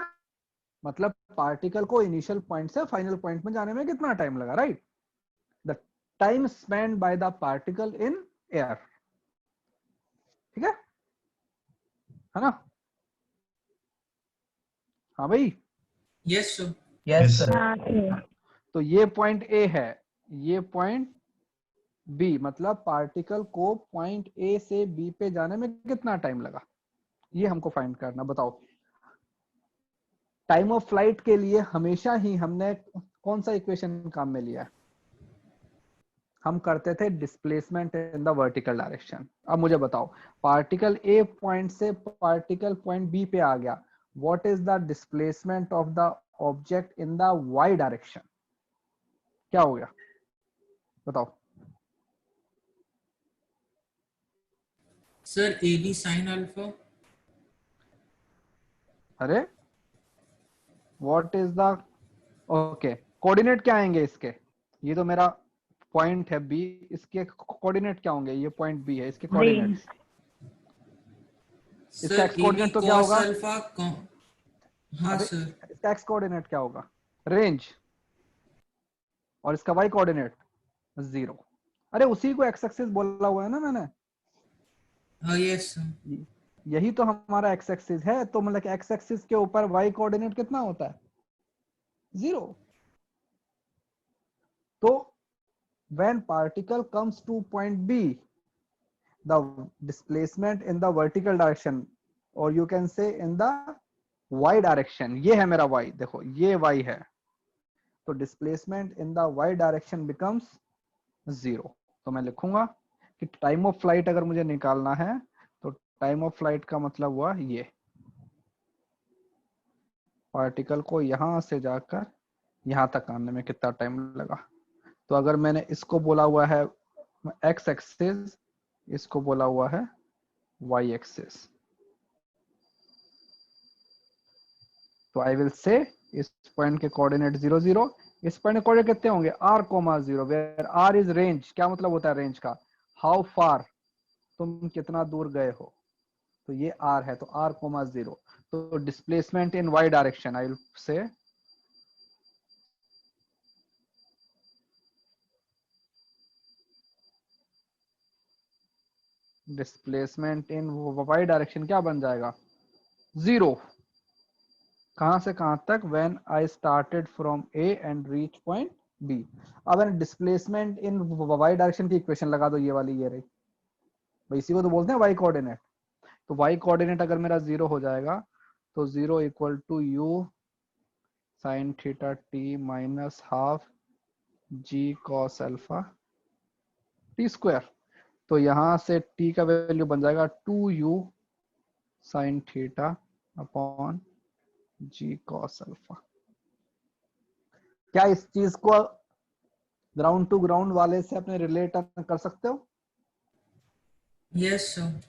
मतलब पार्टिकल को इनिशियल पॉइंट से फाइनल पॉइंट में जाने में कितना टाइम लगा, right? The time spend by the particle in air. ठीक है ना? हाँ भाई, Yes, sir. Yes Yes, sir. तो ये पॉइंट ए है, ये पॉइंट बी, मतलब पार्टिकल को पॉइंट ए से बी पे जाने में कितना टाइम लगा, ये हमको फाइंड करना। बताओ, टाइम ऑफ फ्लाइट के लिए हमेशा ही हमने कौन सा इक्वेशन काम में लिया है? हम करते थे displacement in the vertical direction. अब मुझे बताओ, पार्टिकल ए पॉइंट से पार्टिकल पॉइंट बी पे आ गया, what is the displacement of the object in the y direction? क्या हो गया बताओ? Sir, AB sin alpha. अरे what is the, okay, coordinate क्या आएंगे इसके? ये तो मेरा पॉइंट है बी, इसके कोऑर्डिनेट क्या होंगे? ये पॉइंट बी है, इसके कोऑर्डिनेट्स इसका सर एक्स कोऑर्डिनेट AB तो क्या cos होगा? अल्फा हाँ अबे सर इसका एक्स कोऑर्डिनेट क्या होगा? रेंज। और इसका वाई कोऑर्डिनेट 0। अरे उसी को एक्स एक्सिस बोला हुआ है ना मैंने। हाँ यस सर यही तो हमारा एक्स एक्सिस है, तो मतलब एक्स एक्सिस के ऊपर वाई कोऑर्डिनेट कितना होता है? 0। तो when particle comes to point B, the displacement in the vertical direction, or you can say in the y direction, ये है मेरा y, देखो ये y है, तो displacement in the y direction becomes 0। तो मैं लिखूंगा कि टाइम ऑफ फ्लाइट अगर मुझे निकालना है तो टाइम ऑफ फ्लाइट का मतलब हुआ ये, पार्टिकल को यहां से जाकर यहां तक आने में कितना टाइम लगा। तो अगर मैंने इसको बोला हुआ है एक्स एक्सिस, इसको बोला हुआ है वाई एक्सिस, तो आई विल से इस पॉइंट के कोऑर्डिनेट 0 0, इस पॉइंट के कोऑर्डिनेट कितने होंगे? r, 0, where r is range. क्या मतलब होता है रेंज का? हाउ फार, तुम कितना दूर गए हो, तो ये r है, तो r, 0। तो displacement in y direction, I will से डिस्प्लेसमेंट इन y डायरेक्शन क्या बन जाएगा? 0। कहां से कहां तक? When I started from A and reach point B। अब डिस्प्लेसमेंट इन y डायरेक्शन की इक्वेशन लगा दो, ये वाली, ये रही भाई, इसी को तो बोलते हैं y कोऑर्डिनेट। तो y कोऑर्डिनेट अगर मेरा 0 हो जाएगा तो 0 equal to u sine theta t minus half g cos alpha t square. तो यहां से t का वैल्यू बन जाएगा 2u sine theta upon g cos alpha. क्या इस चीज को ग्राउंड टू ग्राउंड वाले से अपने रिलेट कर सकते हो? यस सर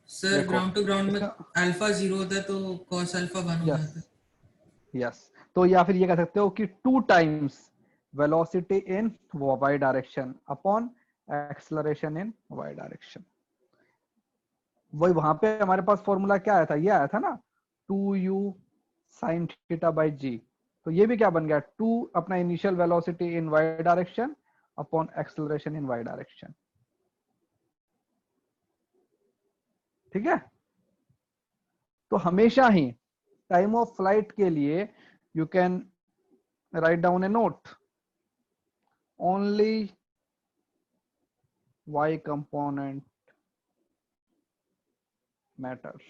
सर देखो ग्राउंड टू ग्राउंड में इसका, अल्फा 0 होता है तो cos अल्फा 1 हो यस जाता है। यस, तो या फिर ये कह सकते हो कि 2 times velocity in y direction upon acceleration in y direction. वही वहां पे हमारे पास फॉर्मूला क्या आया था? ये आया था ना, 2u sine theta by g। तो ये भी क्या बन गया? 2 अपना initial velocity in y direction upon acceleration in y direction. ठीक है? तो हमेशा ही टाइम ऑफ फ्लाइट के लिए you can write down A note, only y component matters.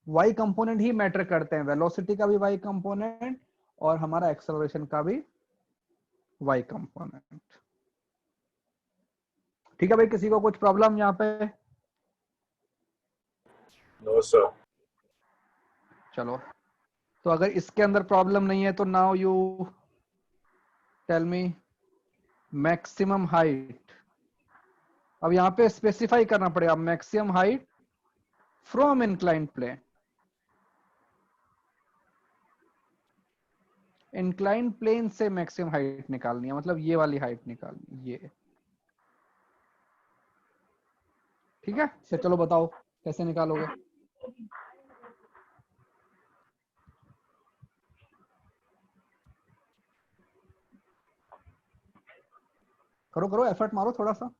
y component he matter करते हैं, वेलोसिटी का भी y कंपोनेंट और हमारा एक्सेलरेशन का भी y कंपोनेंट। ठीक है भाई, किसी को कुछ प्रॉब्लम यहाँ पे? No sir. चलो, तो अगर इसके अंदर प्रॉब्लम नहीं है तो now you tell me maximum height. अब यहाँ पे स्पेसिफाई करना पड़ेगा maximum height from inclined plane. Inclined plane से मैक्सिमम हाइट निकालनी है, मतलब ये वाली हाइट निकालनी, ये। ठीक है, तो चलो बताओ कैसे निकालोगे? करो करो, एफर्ट मारो थोड़ा सा।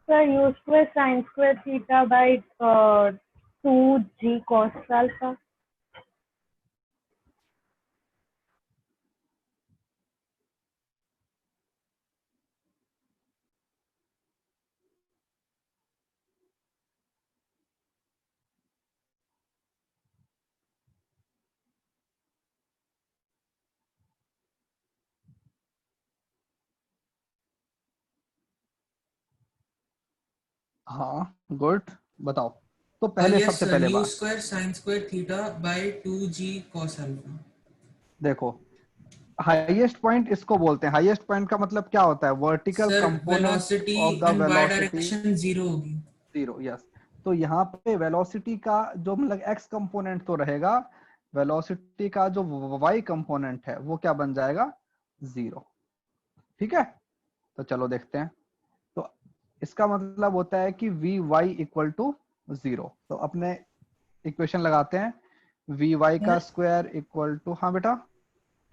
Sir, u square sin square theta by 2g cos alpha. हाँ गुड, बताओ। तो पहले यस सबसे सर पहले u बात square sin square theta by 2g cos alpha. देखो, हाईएस्ट पॉइंट इसको बोलते हैं। हाईएस्ट पॉइंट का मतलब क्या होता है? Vertical sir component velocity of the in y velocity direction zero होगी। जीरो। यस, तो यहाँ पे वेलोसिटी का जो मतलब एक्स कंपोनेंट तो रहेगा, वेलोसिटी का जो वाई कंपोनेंट है वो क्या बन जाएगा? जीरो। ठीक है, तो चलो देखते हैं। तो इसका मतलब होता है कि v y equal to zero. तो अपने इक्वेशन लगाते हैं, वी वाई का स्क्वायर इक्वल टू, हाँ बेटा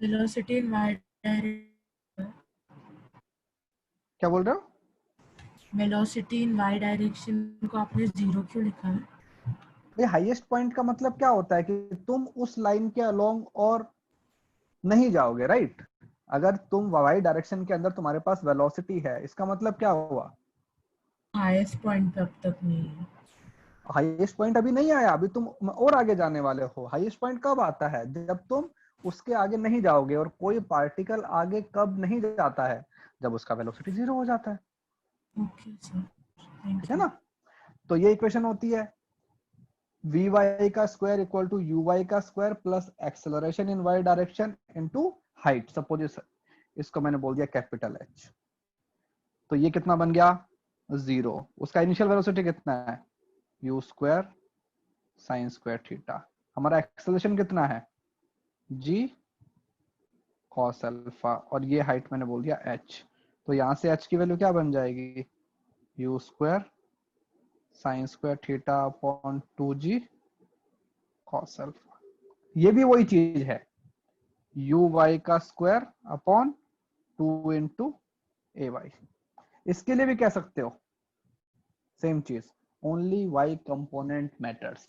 वेलोसिटी इन y डायरेक्शन, क्या बोल रहे हो? वेलोसिटी इन y डायरेक्शन को आपने जीरो क्यों लिखा है? ये हाईएस्ट पॉइंट का मतलब क्या होता है कि तुम उस लाइन के अलोंग और नहीं जाओगे, राइट? अगर तुम वाई डायरेक्शन के अंदर तुम्हारे पास वेलोसिटी है, इसका मतलब क्या हुआ? हाईएस्ट पॉइंट अब तक नहीं है। हाईएस्ट पॉइंट अभी नहीं आया, अभी तुम और आगे जाने वाले हो। हाईएस्ट पॉइंट कब आता है? जब तुम उसके आगे नहीं जाओगे। और कोई पार्टिकल आगे कब नहीं जाता है? जब उसका वेलोसिटी जीरो हो जाता है। ओके सर, थैंक ठीक है यू। ना? तो ये इक्वेशन होती है वी वाई का square equal to U Y का square plus acceleration in Y direction into height. Suppose इसको मैंने बोल दिया कैपिटल एच, तो ये कितना बन गया? जीरो। उसका इनिशियल वेलोसिटी कितना है? You square sine square theta. हमारा एक्सेलरेशन कितना है? जी कॉस अल्फा। और ये हाइट मैंने बोल दिया एच। तो यहां से एच की वैल्यू क्या बन जाएगी? U square sine square theta upon 2g cos alpha. ये भी वही चीज है, यू वाई का square upon 2 into a y. इसके लिए भी कह सकते हो सेम चीज, only y component matters.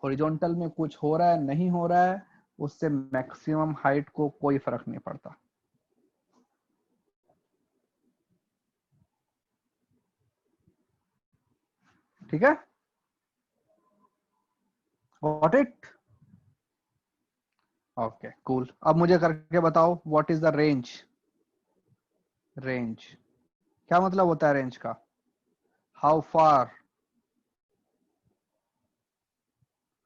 Horizontal में कुछ हो रहा है नहीं हो रहा है, उससे मैक्सिमम हाइट को कोई फर्क नहीं पड़ता। ठीक है, गॉट इट? Okay cool. अब मुझे करके बताओ what is the range? Range क्या मतलब होता है रेंज का? हाउ फार,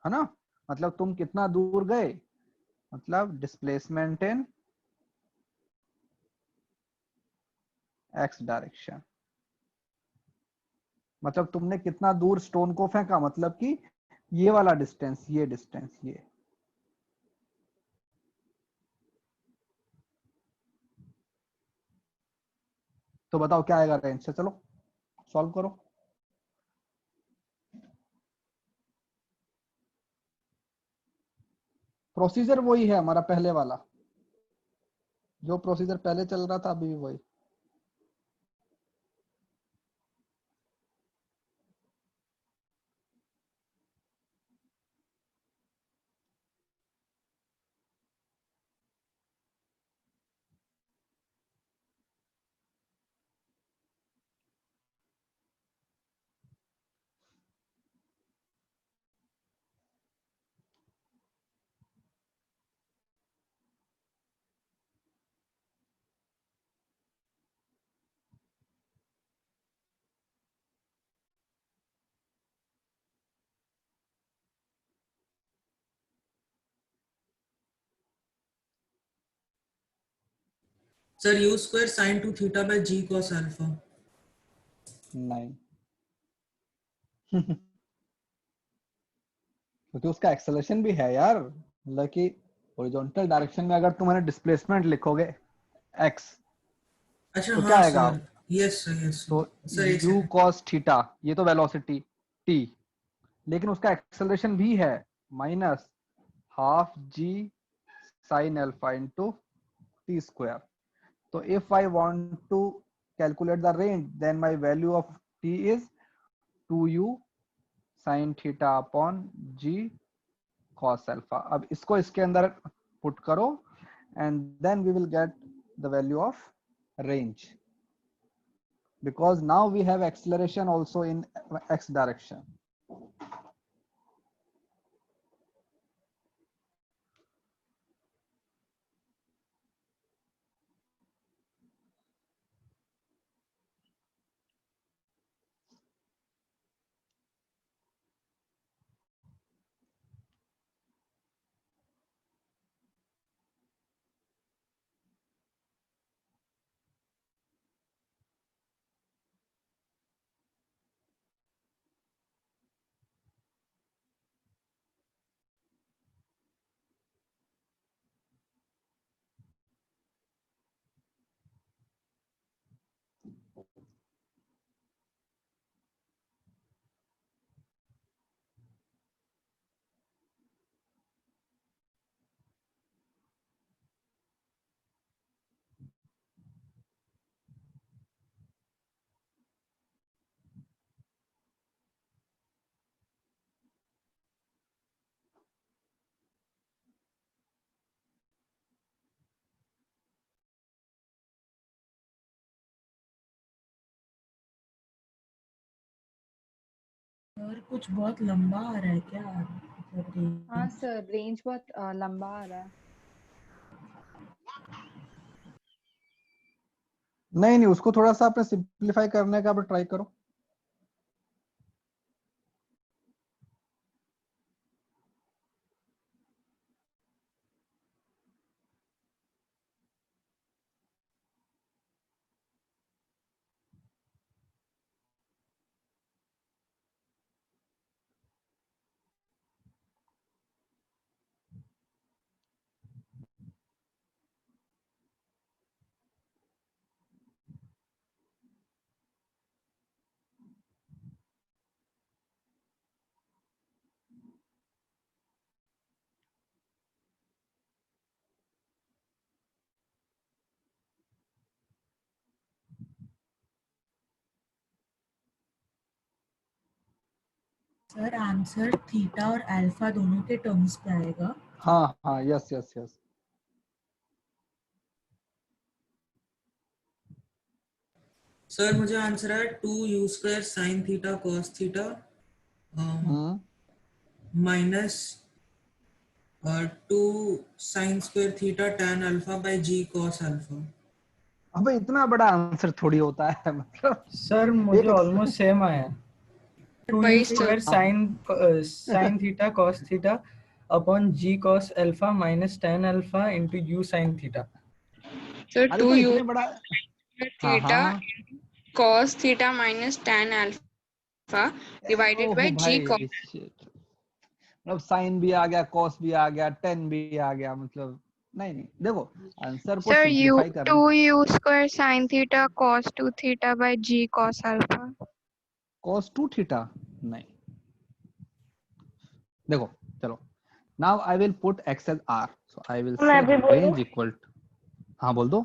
है ना? मतलब तुम कितना दूर गए, मतलब डिस्प्लेसमेंट इन एक्स डायरेक्शन। मतलब तुमने कितना दूर स्टोन को फेंका, मतलब कि ये वाला डिस्टेंस, ये डिस्टेंस, ये। तो बताओ क्या आएगा रेंज से? चलो सॉल्व करो। प्रोसीजर वही है हमारा पहले वाला, जो प्रोसीजर पहले चल रहा था अभी भी वही। Sir u square sine two theta by g cos alpha. नहीं क्योंकि उसका एक्सेलरेशन भी है यार। मतलब कि हॉरिजॉन्टल डायरेक्शन में अगर तुम्हारे डिस्प्लेसमेंट लिखोगे x, अच्छा तो क्या हाँ आएगा? सर, यस सर, यस तो सर। सर एक u सेकंड। cos थीटा, ये तो वेलोसिटी t, लेकिन उसका एक्सेलरेशन भी है minus half g sine alpha into T square. So if I want to calculate the range, then my value of t is 2u sin theta upon g cos alpha. अब इसको इसके अंदर put करो and then we will get the value of range, because now we have acceleration also in x direction. Sir कुछ बहुत लंबा आ रहा है क्या, मतलब range? हाँ सर, रेंज बहुत लंबा आ रहा है। नहीं नहीं, उसको थोड़ा सा आपने सिंप्लीफाई करने का ट्राई करो। सर आंसर थीटा और अल्फा दोनों के टर्म्स पे आएगा। हाँ हाँ, यस यस यस। सर मुझे आंसर है 2u² sin theta cos theta minus 2 sin² theta tan alpha by g cos alpha. अबे इतना बड़ा आंसर थोड़ी होता है, मतलब सर मुझे ऑलमोस्ट सेम आया। 2u² हाँ। sin theta cos theta upon g cos alpha minus tan alpha into u sin theta. Sir अरे 2 तो u इतने बड़ा। हाँ थीटा हाँ। cos theta minus tan alpha divided by g भाई cos। मतलब साइन भी आ गया, कॉस भी आ गया, टेन भी आ गया, मतलब नहीं नहीं, देखो आंसर को सर सिंप्लीफाई करना। 2u² sin theta cos 2 theta by g cos alpha. cos 2 theta नहीं, देखो चलो, now I will put x as r, so I will say range equal to, हाँ बोल दो।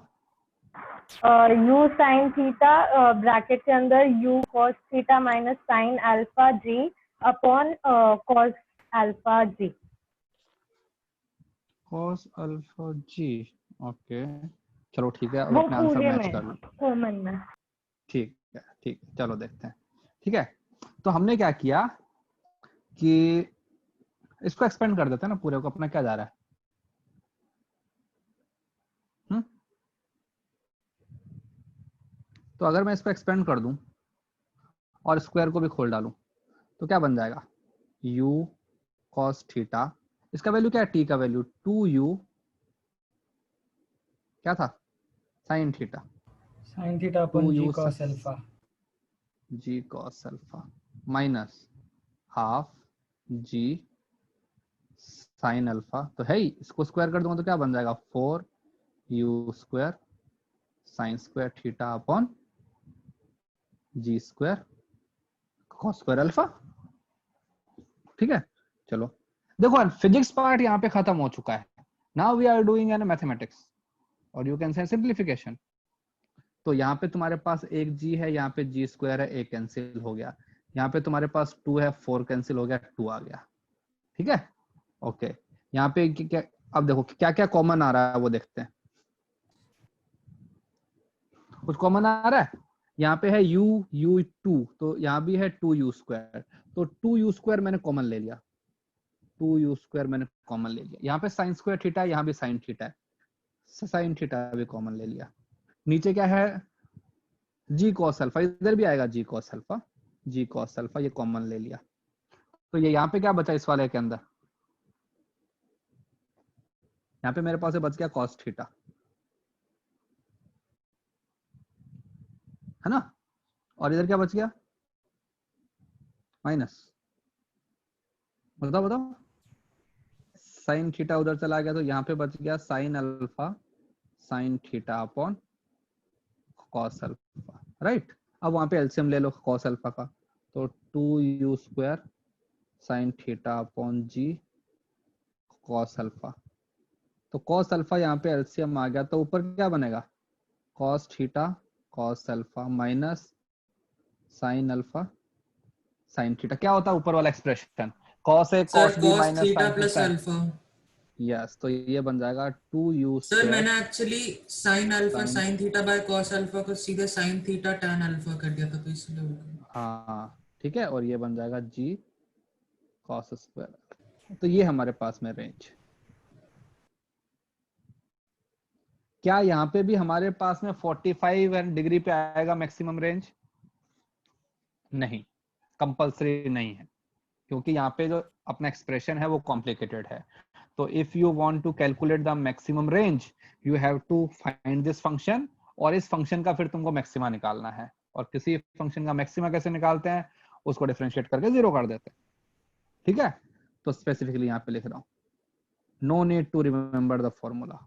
u sin थीटा ब्रैकेट के अंदर u cos theta minus sin alpha g upon cos alpha g। cos alpha g, okay चलो ठीक है, अब वो अपने आंसर पूरे मैच में कर लो। कॉमन में। ठीक है, चलो देखते हैं। ठीक है, तो हमने क्या किया कि इसको एक्सपेंड कर देते हैं ना पूरे को, अपना क्या जा रहा है। तो अगर मैं इसको एक्सपेंड कर दूं और स्क्वायर को भी खोल डालूं तो क्या बन जाएगा, u cos थीटा, इसका वैल्यू क्या है, t का वैल्यू 2u क्या था, sin theta, sin theta upon g 2u cos alpha g cos alpha minus half g sin alpha, तो है ही, इसको स्क्वायर कर दूंगा तो क्या बन जाएगा, 4u² sin square theta upon g² cos square alpha. ठीक है, चलो देखो फिजिक्स पार्ट यहाँ पे खत्म हो चुका है। Now we are doing an mathematics और यू कैन से सिंप्लीफिकेशन। तो यहाँ पे तुम्हारे पास एक g है, यहाँ पे g² है, एक कैंसिल हो गया, यहाँ पे तुम्हारे पास 2 है, 4 कैंसिल हो गया, 2 आ गया। ठीक है, ओके यहाँ पे क्या, अब देखो क्या क्या कॉमन आ रहा है वो देखते हैं। कुछ कॉमन आ रहा है, यहाँ पे है u2, तो यहाँ भी है 2u², तो 2u² मैंने कॉमन ले लिया, 2u² मैंने कॉमन ले लिया। यहाँ पे sin स्क्वायर थीटा, यहाँ भी sin थीटा है, sin थीटा भी कॉमन ले लिया। नीचे क्या है, g cos अल्फा, इधर भी आएगा g cos alpha, g cos alpha ये कॉमन ले लिया। तो ये यहाँ पे क्या बचा इस वाले के अंदर, यहाँ पे मेरे पास बच गया cos थीटा, है ना, और इधर क्या बच गया, माइनस, बताओ बताओ, साइन थीटा उधर चला गया, तो यहाँ पे बच गया sine alpha sine theta upon cos alpha, right. अब वहां पे एलसीएम ले लो कॉस अल्फा का, तो 2u² sine theta upon G cos alpha, तो कॉस अल्फा यहाँ पे एलसीएम आ गया, तो ऊपर क्या बनेगा, cos theta cos alpha minus sine alpha sine theta, क्या होता है ऊपर वाला expression, cos A cos B minus theta sine plus theta, alpha. Yes, तो ये बन जाएगा 2u²। सर मैंने actually sine alpha sine theta by cos alpha को सीधे साइन थीटा tan अल्फा कर दिया था, तो इसलिए हो गया। हाँ ठीक है, और ये बन जाएगा जी कॉस स्क्वायर। तो ये हमारे पास में रेंज। क्या यहाँ पे भी हमारे पास में 45 डिग्री पे आएगा मैक्सिमम रेंज? नहीं, कंपल्सरी नहीं है, क्योंकि यहाँ पे जो अपना एक्सप्रेशन है वो कॉम्प्लिकेटेड है। तो if you want to calculate the maximum range you have to find this function, और इस फंक्शन का फिर तुमको मैक्सिमा निकालना है। और किसी फंक्शन का मैक्सिमा कैसे निकालते हैं? उसको डिफरेंशिएट करके 0 कर देते हैं। ठीक है, तो स्पेसिफिकली यहाँ पे लिख रहा हूँ, no need to remember the formula.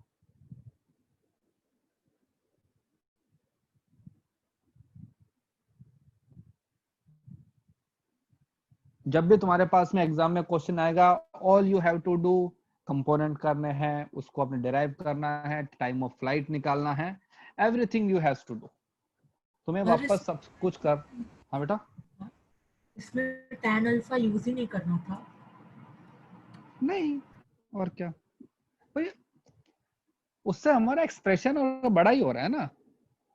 जब भी तुम्हारे पास में एग्जाम में क्वेश्चन आएगा, all you have to do, component करने हैं, उसको अपने डिराइव करना है, टाइम ऑफ फ्लाइट निकालना है, everything you have to do. तुम्हें वापस सब कुछ कर। हाँ बेटा, इसमें tan अल्फा यूज ही नहीं करना था। नहीं और क्या भाई, उससे हमारा एक्सप्रेशन और बड़ा ही हो रहा है ना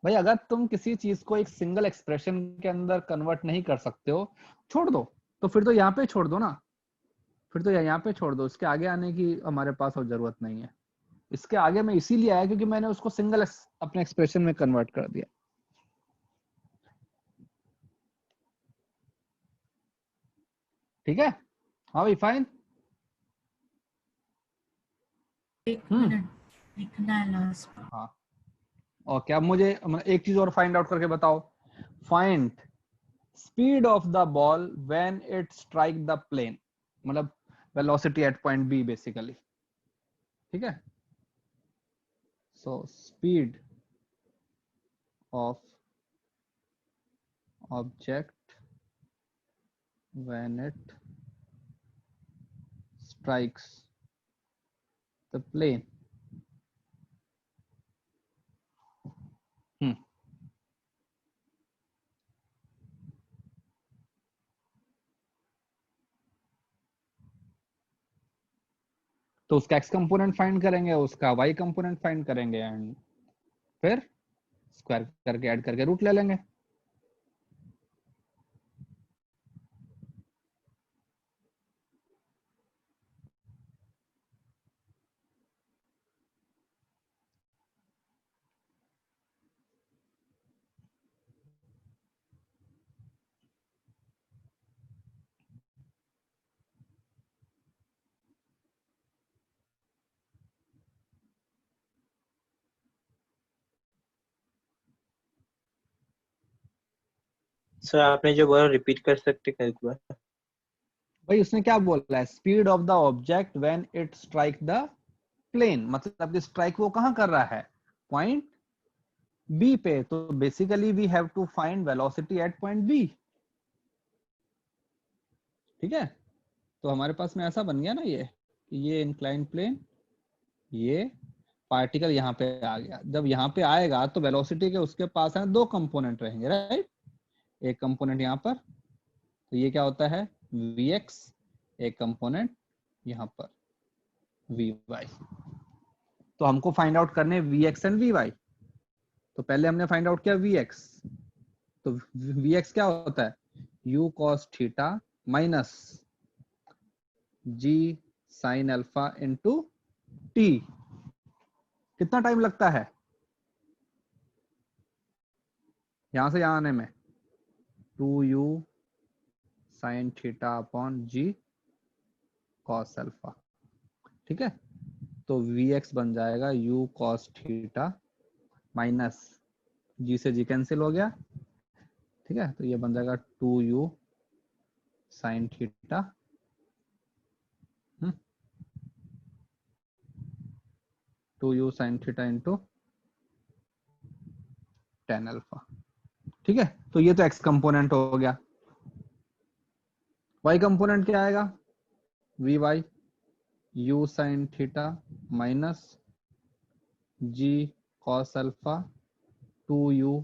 भाई। अगर तुम किसी चीज को एक सिंगल एक्सप्रेशन के अंदर कन्वर्ट नहीं कर सकते हो, छोड़ दो, तो फिर तो यहाँ पे छोड़ दो ना, फिर तो यहाँ पे छोड़ दो। इसके आगे आने की हमारे पास और जरूरत नहीं है। इसके आगे मैं इसीलिए आया क्योंकि मैंने उसको सिंगल अपने एक्सप्रेशन में कन्वर्ट कर दिया। ठीक है, हाँ भाई, फाइन। एक मिनट लिखना है लास्ट पर। हाँ, और क्या मुझे एक चीज और फाइंड आउट करके बताओ। Find speed of the ball when it strike the plane, मतलब velocity at point B basically. ठीक है, so speed of object when it strikes the plane. तो उसका x कंपोनेंट फाइंड करेंगे, उसका y कंपोनेंट फाइंड करेंगे, एंड फिर square करके ऐड करके रूट ले लेंगे। सर आपने जो बोला रिपीट कर सकते हैं एक बार? भाई उसने क्या बोला है? Speed of the object when it strike the plane, मतलब कि स्ट्राइक वो कहां कर रहा है? पॉइंट बी पे। तो basically we have to find velocity at point B. ठीक है, तो हमारे पास में ऐसा बन गया ना ये इंक्लाइन प्लेन, ये पार्टिकल यहाँ पे आ गया। जब यहाँ पे आएगा तो वेलोसिटी के उसके पास है 2 कंपोनेंट रहेंगे, राइट? एक कंपोनेंट यहाँ पर, तो ये क्या होता है? Vx, एक कंपोनेंट यहाँ पर Vy। तो हमको फाइंड आउट करने Vx एंड Vy। तो पहले हमने फाइंड आउट किया Vx, तो Vx क्या होता है? u cos theta minus g sin alpha into t। कितना टाइम लगता है यहां से यहां आने में? 2u sin theta upon g cos alpha. ठीक है, तो Vx बन जाएगा u cos theta minus g से g कैंसिल हो गया। ठीक है, तो ये बन जाएगा 2u sin theta 2u sin theta into tan alpha. ठीक है, तो ये तो x कंपोनेंट हो गया। y कंपोनेंट क्या आएगा? Vy u sin theta minus g cos alpha 2u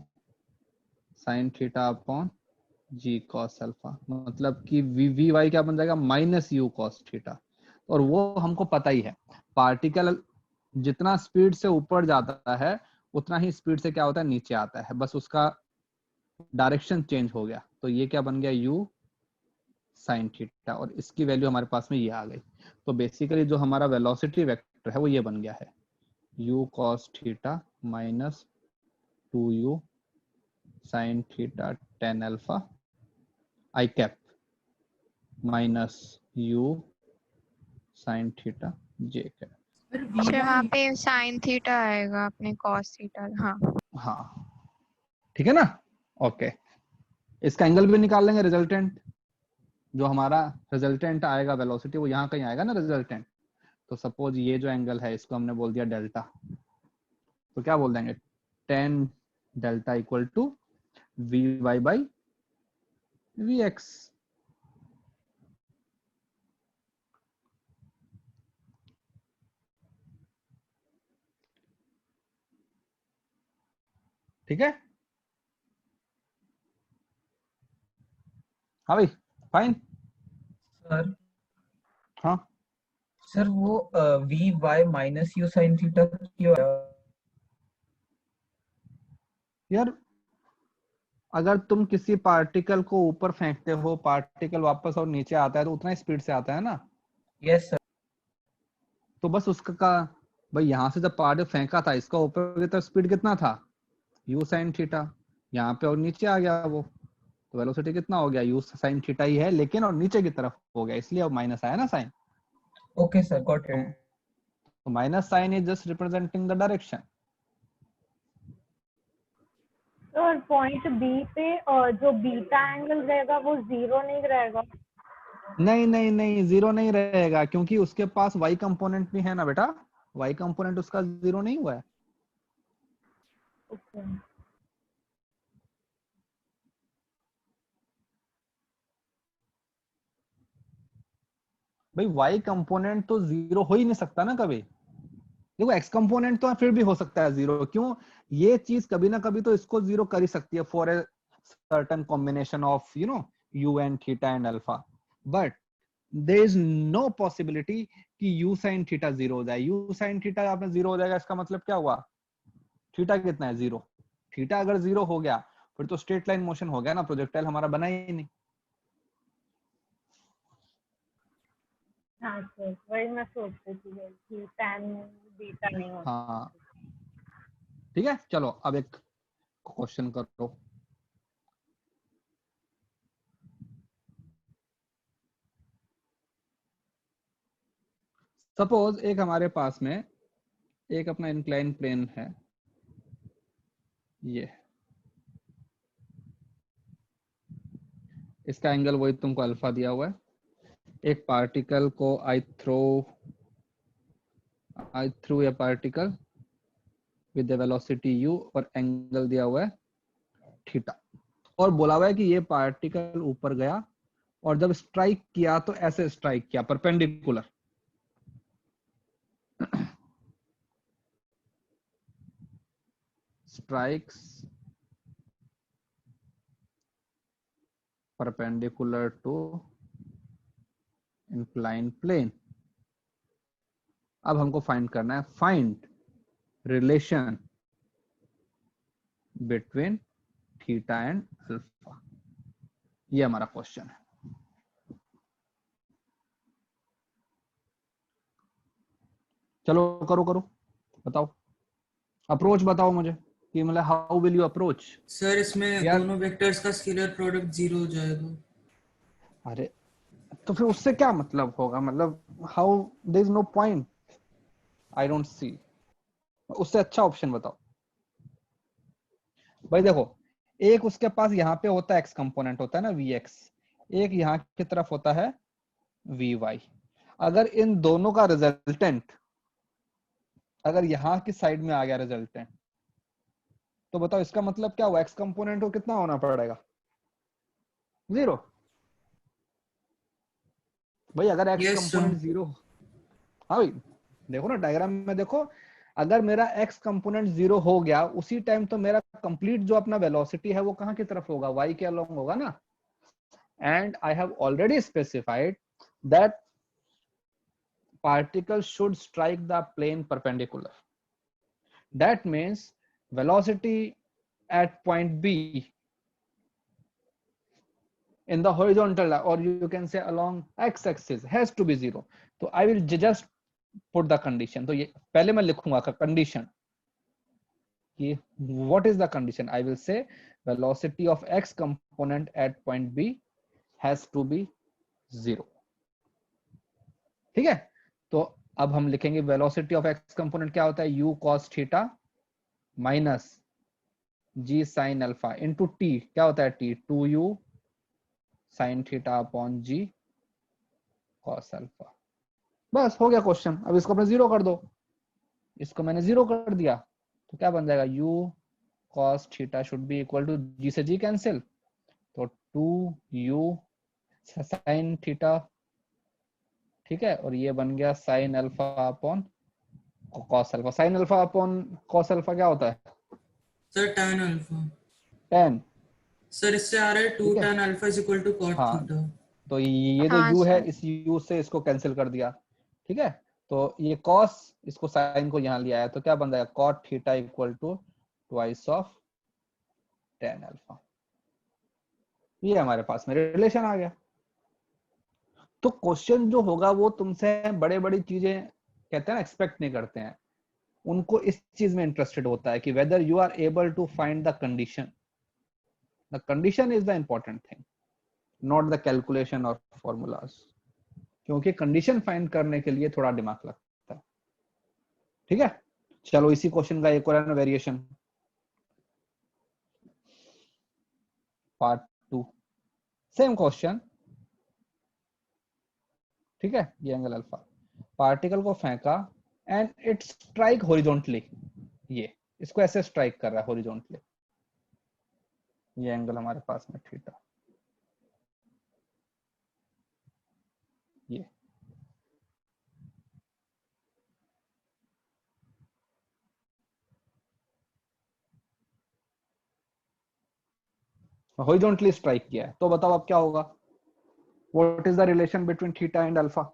sin theta upon g cos alpha. मतलब कि Vy क्या बन जाएगा? Minus u cos theta. और वो हमको पता ही है, पार्टिकल जितना स्पीड से ऊपर जाता है उतना ही स्पीड से क्या होता है? नीचे आता है, बस उसका डायरेक्शन चेंज हो गया। तो ये क्या बन गया? u साइन थीटा, और इसकी वैल्यू हमारे पास में ये आ गई। तो बेसिकली जो हमारा वेलोसिटी वेक्टर है वो ये बन गया है, u cos theta minus 2u sine theta tan alpha I cap minus u sine theta j cap. अच्छा, वहाँ पे साइन थीटा आएगा अपने कॉस थीटा। हाँ हाँ ठीक है ना। ओके, इसका एंगल भी निकाल लेंगे, रिजल्टेंट जो हमारा रिजल्टेंट आएगा वेलोसिटी वो यहाँ कहीं आएगा ना रिजल्टेंट। तो सपोज ये जो एंगल है इसको हमने बोल दिया डेल्टा, तो क्या बोल देंगे, tan delta equal to v y by v x. ठीक है, हाँ भाई फाइन। सर हाँ सर वो v y minus u sine theta क्यों है? यार अगर तुम किसी पार्टिकल को ऊपर फेंकते हो, पार्टिकल वापस और नीचे आता है तो उतना स्पीड से आता है ना। Yes sir. तो बस उसका का भाई यहाँ से जब पार्टिकल फेंका था इसका ऊपर की तरफ स्पीड कितना था, u साइन थीटा, यहाँ पे और नीचे आ गया वो, तो वेलोसिटी कितना हो गया, u साइन थीटा ही है लेकिन और नीचे की तरफ हो गया, इसलिए अब माइनस आया ना sine. Okay sir, got it. तो minus sine is just representing the direction. और पॉइंट बी पे जो बीटा एंगल रहेगा वो 0 नहीं रहेगा? नहीं नहीं नहीं, जीरो नहीं रहेगा क्योंकि उसके पास y कंपोनेंट भी है ना बेटा, y कंपोनेंट उसका जीरो नहीं हुआ है। ओके भाई y कंपोनेंट तो जीरो हो ही नहीं सकता ना कभी। देखो x कंपोनेंट तो फिर भी हो सकता है जीरो, क्यों, ये चीज कभी ना कभी तो इसको जीरो कर ही सकती है for a certain combination of you know u and theta and alpha, but there is no possibility कि u साइन थीटा जीरो हो जाए। u साइन थीटा आपने जीरो हो जाएगा, इसका मतलब क्या हुआ, थीटा कितना है, जीरो। थीटा अगर जीरो हो गया फिर तो स्ट्रेट लाइन मोशन हो गया ना, प्रोजेक्टाइल हमारा बना ही नहीं। हाँ सर, वही मैं सोच रही थी कि tan बीटा नहीं होता। हाँ ठीक है, चलो अब एक क्वेश्चन करो। सपोज एक हमारे पास में एक अपना इंक्लाइन प्लेन है, ये इसका एंगल वही तुमको अल्फा दिया हुआ है। एक पार्टिकल को I through a particle with the velocity u और एंगल दिया हुआ है थीटा, और बोला हुआ है कि ये पार्टिकल ऊपर गया और जब स्ट्राइक किया तो ऐसे स्ट्राइक किया perpendicular. strikes perpendicular to inclined plane। अब हमको फाइंड करना है, find relation between theta and alpha, ये हमारा क्वेश्चन है। चलो करो करो, बताओ अप्रोच बताओ मुझे कि मतलब how will you approach. Sir इसमें दोनों वेक्टर्स का स्केलर प्रोडक्ट जीरो हो जाएगा। अरे तो फिर उससे क्या मतलब होगा, मतलब how, there is no point, I don't see. उससे अच्छा ऑप्शन बताओ भाई। देखो एक उसके पास यहाँ पे होता है एक्स कंपोनेंट होता है ना vx, एक यहाँ की तरफ होता है vy। अगर इन दोनों का रिजल्टेंट अगर यहाँ की साइड में आ गया रिजल्टेंट, तो बताओ इसका मतलब क्या हुआ, एक्स कंपोनेंट को कितना होना पड़ेगा, जीरो। भाई अगर एक्स कंपोनेंट जीरो, हाँ भाई देखो ना डायग्राम में देखो, अगर मेरा एक्स कंपोनेंट जीरो हो गया उसी टाइम तो मेरा कंप्लीट जो अपना वेलोसिटी है वो कहाँ की तरफ होगा, वाई के अलोंग होगा ना। And I have already specified that particle should strike the plane perpendicular. That means velocity at point B in the horizontal or you can say along x axis has to be 0. तो I will just put the condition. तो ये पहले मैं लिखूंगा condition कि what is the condition. I will say velocity of x component at point B has to be 0. ठीक है, तो अब हम लिखेंगे वेलोसिटी ऑफ एक्स कंपोनेंट क्या होता है, u cos theta minus g sin alpha into t, क्या होता है t, 2u sin theta upon g cos alpha. बस हो गया क्वेश्चन। अब इसको अपने 0 कर दो, इसको मैंने 0 कर दिया तो क्या बन जाएगा, u cos theta should be equal to g से g कैंसिल, तो 2u sin थीटा, ठीक है, और ये बन गया sine alpha upon cos alpha. Sine alpha upon cos alpha क्या होता है sir tan alpha. tan। Sir इससे आ रहा है 2 tan alpha is equal to cot हाँ, थीटा। तो ये जो हाँ u है सर। इस u से इसको कैंसिल कर दिया, ठीक है, तो ये कॉस इसको साइन को यहाँ लिया है तो क्या बन जाएगा cot theta equal to twice of tan alpha. ये हमारे पास में रिलेशन आ गया। तो क्वेश्चन जो होगा वो तुमसे बड़े बड़ी चीजें कहते हैं ना एक्सपेक्ट नहीं करते हैं, उनको इस चीज में इंटरेस्टेड होता है कि whether you are able to find the condition. The condition is the important thing, not the calculation और फॉर्मूलाज, क्योंकि कंडीशन फाइंड करने के लिए थोड़ा दिमाग लगता है। ठीक है, चलो इसी क्वेश्चन का एक और वेरिएशन, पार्ट 2, सेम क्वेश्चन, ठीक है, ये एंगल अल्फा, पार्टिकल को फेंका एंड इट स्ट्राइक हॉरिजॉन्टली, ये इसको ऐसे स्ट्राइक कर रहा है हॉरिजॉन्टली, ये एंगल हमारे पास में थीटा, ये हॉरिजॉन्टली स्ट्राइक किया है। तो बताओ अब क्या होगा, what is the relation between theta and alpha.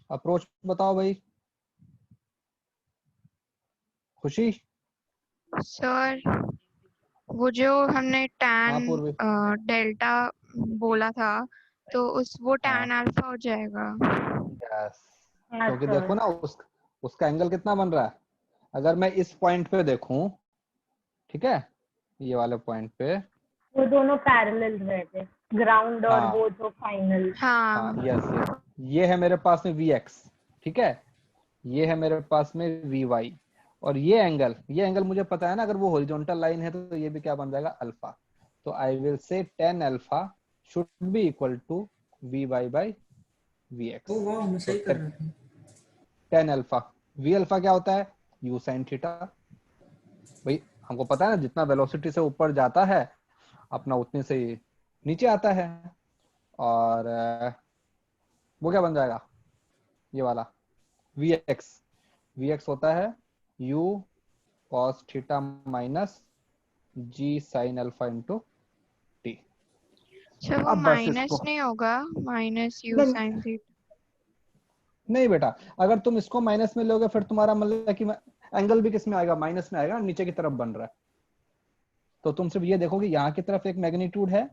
Approach बताओ भाई। खुशी। सर वो जो हमने हाँ tan पूर्वी। डेल्टा बोला था तो वो हाँ tan अल्फा हो जाएगा। यस, हाँ क्योंकि सर। देखो ना उसका एंगल कितना बन रहा है। अगर मैं इस पॉइंट पे देखूं, ठीक है, ये वाले पॉइंट पे, वो दोनों पैरेलल रहते, ग्राउंड और हाँ वो जो फाइनल। हाँ यस यस, ये है मेरे पास में Vx, ठीक है, ये है मेरे पास में Vy, और ये एंगल मुझे पता है ना, अगर वो हॉरिजॉन्टल लाइन है तो ये भी क्या बन जाएगा, अल्फा। तो I will say tan alpha should be equal to Vy by Vx। ओ वाह, मैं तो सही कर रहा था। tan अल्फा, V अल्फा क्या होता है, u sin थीटा। भाई हमको पता है ना, जितना वेलोसिटी से ऊपर जाता है अपना उतने से ही नीचे आता है, और वो क्या बन जाएगा, ये वाला Vx होता है u cos theta minus g sin alpha into t। अच्छा वो अब बस माइनस इसको नहीं होगा, माइनस u नहीं, sin थीटा। नहीं बेटा, अगर तुम इसको माइनस में लोगे फिर तुम्हारा मतलब है कि एंगल भी किस में आएगा, माइनस में आएगा, नीचे की तरफ बन रहा है। तो तुम सिर्फ ये देखो कि यहाँ की तरफ एक मैग्नीट्यूड है,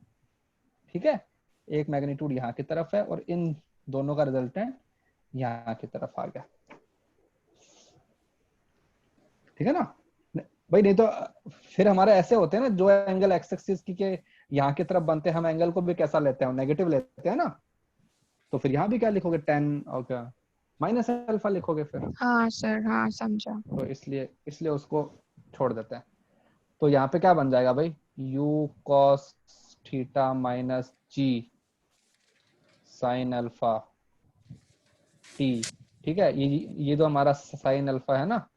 ठीक है, एक मैग्नीट्यूड यहाँ की तरफ है, और इन दोनों का रिजल्टेंट यहाँ की तरफ आ गया, ठीक है ना भाई। नहीं तो फिर हमारे ऐसे होते हैं ना, जो एंगल एक्स एक्सिस की के यहाँ की तरफ बनते हैं, हम एंगल को भी कैसा लेते हैं, नेगेटिव लेते हैं ना। तो फिर यहाँ भी क्या लिखोगे, टेन और क्या माइनस अल्फा लिखोगे फिर। हाँ सर, हाँ समझा। तो इसलिए उसको छोड़ देते हैं। तो यहाँ पे क्या बन जाएगा भाई, u cos theta minus g sin alpha t, ठीक है। ये जो हमारा sin अल्फा है ना,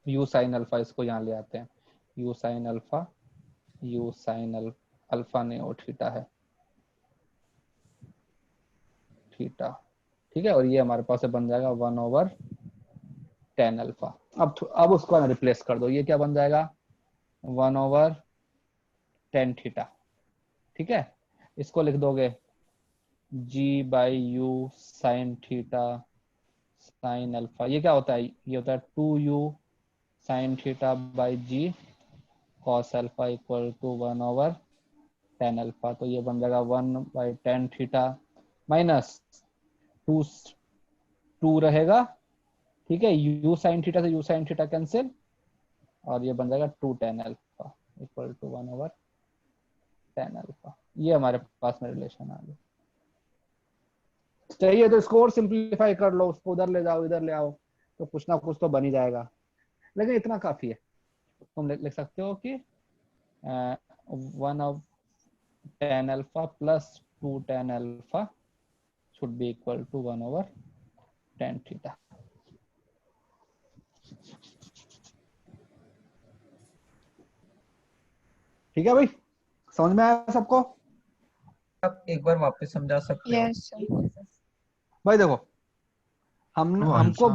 u sin अल्फा, इसको यहाँ ले आते हैं, u sin alpha, u sin alpha नहीं, वो थीटा है, थीटा, ठीक है। और ये हमारे पास बन जाएगा 1/tan अल्फा। अब उसको रिप्लेस कर दो, ये क्या बन जाएगा, 1/tan थीटा, ठीक है। इसको लिख दोगे g by u sine theta sine alpha. ये क्या होता है, ये होता है 2u sine theta by g cos alpha equal to 1/tan alpha. तो ये बन जाएगा 1/tan थीटा माइनस 2 रहेगा, ठीक है, u साइन थीटा से u साइन थीटा कैंसिल, और ये बन जाएगा 2tan alpha equal to 1/tan alpha. ये हमारे पास में रिलेशन आ गया। चाहिए तो इसको और सिंप्लीफाई कर लो, उसको उधर ले जाओ, इधर ले आओ, तो कुछ ना कुछ तो बन ही जाएगा, लेकिन इतना काफी है। तुम लिख सकते हो कि 1/tan alpha plus 2tan alpha should be equal to 1/tan theta. ठीक है भाई, समझ में आया सबको? आप एक बार वापस समझा सकते हो? Yes sir. भाई देखो, तो हमको अल्फा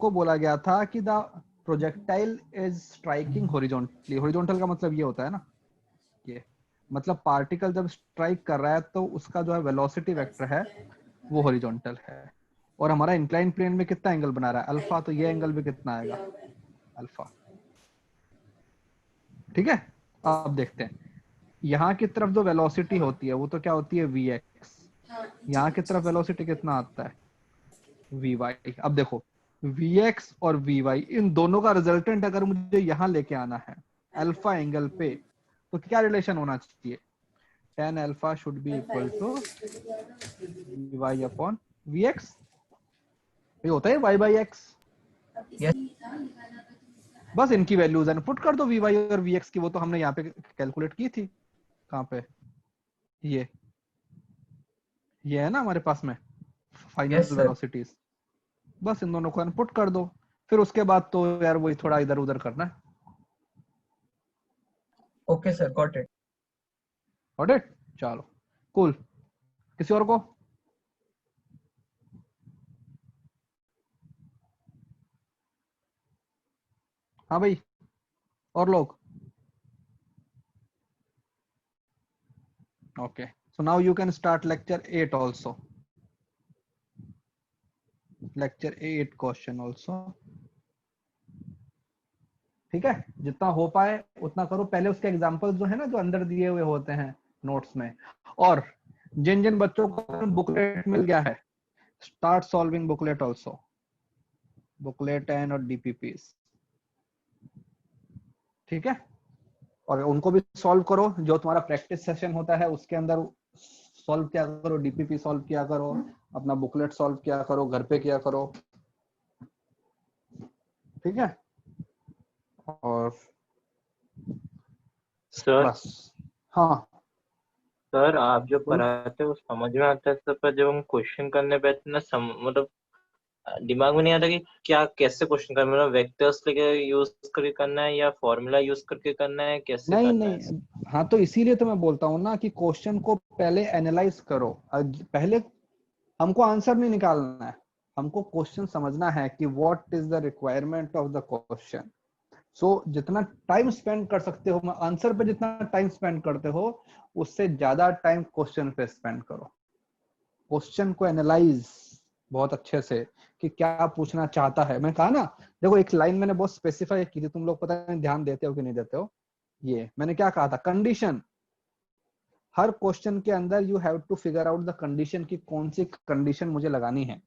बोला गया था कि the projectile is striking horizontally. Horizontal का मतलब ये होता है ना, ये मतलब पार्टिकल जब स्ट्राइक कर रहा है तो उसका जो है वेलोसिटी वेक्टर है वो हॉरिजॉन्टल है, और हमारा इंक्लाइन प्लेन में कितना एंगल बना रहा है, अल्फा। तो ये एंगल भी कितना आएगा, अल्फा, ठीक है। अब देखते हैं, यहाँ की तरफ जो वेलोसिटी होती है वो तो क्या होती है, vx। यहाँ की तरफ वेलोसिटी कितना आता है, vy। अब देखो, vx और vy इन दोनों का रिजल्टेंट अगर मुझे यहाँ लेके आना है अल्फा एंगल पे, तो क्या रिलेशन होना चाहिए, tan alpha should be equal to vy upon vx। ये होता है y बाई x। बस इनकी वैल्यूज है, पुट कर दो vy और vx की, वो तो हमने यहाँ पे कैलकुलेट की थी। कहाँ पे, ये है ना हमारे पास में फाइनल वेलोसिटीज। बस इन दोनों को इनपुट कर दो, फिर उसके बाद तो यार वही थोड़ा इधर उधर करना है। Okay sir, got it. Got it, चलो कूल। किसी और को? हाँ भाई, और लोग? Okay, so now you can start lecture 8 also. Lecture 8 question also. ठीक है, जितना हो पाए उतना करो। पहले उसके एग्जांपल्स जो है ना, जो अंदर दिए हुए होते हैं नोट्स में, और जिन जिन बच्चों को बुकलेट मिल गया है, start solving booklet also, booklet and और डीपीपीस। ठीक है, और उनको भी सॉल्व करो। जो तुम्हारा प्रैक्टिस सेशन होता है उसके अंदर सॉल्व किया करो, डीपीपी सॉल्व किया करो, अपना बुकलेट सॉल्व किया करो, घर पे किया करो। ठीक है, और सर बस। हाँ सर, आप जो बोलो। पढ़ाते हैं वो समझ में आता है सर, पर जब हम क्वेश्चन करने बैठते ना, मतलब दिमाग में नहीं आता कि क्या कैसे क्वेश्चन करना, मतलब वेक्टर्स लेके यूज करके करना है या फॉर्मूला यूज करके करना है, कैसे नहीं करना है? नहीं, हाँ तो इसीलिए तो मैं बोलता हूँ ना कि क्वेश्चन को पहले एनालाइज करो। पहले हमको आंसर नहीं निकालना है, हमको क्वेश्चन समझना है कि what is the requirement of the question. So जितना टाइम स्पेंड कर सकते हो आंसर पे, जितना टाइम स्पेंड करते हो उससे ज्यादा टाइम क्वेश्चन पे स्पेंड करो। क्वेश्चन को एनालाइज बहुत अच्छे से कि क्या पूछना चाहता है। मैं कहा ना, देखो एक लाइन मैंने बहुत स्पेसिफाई की थी, तुम लोग पता नहीं ध्यान देते हो कि नहीं देते हो। ये मैंने क्या कहा था, कंडीशन। हर क्वेश्चन के अंदर you have to figure out the condition की कौन सी कंडीशन मुझे लगानी है।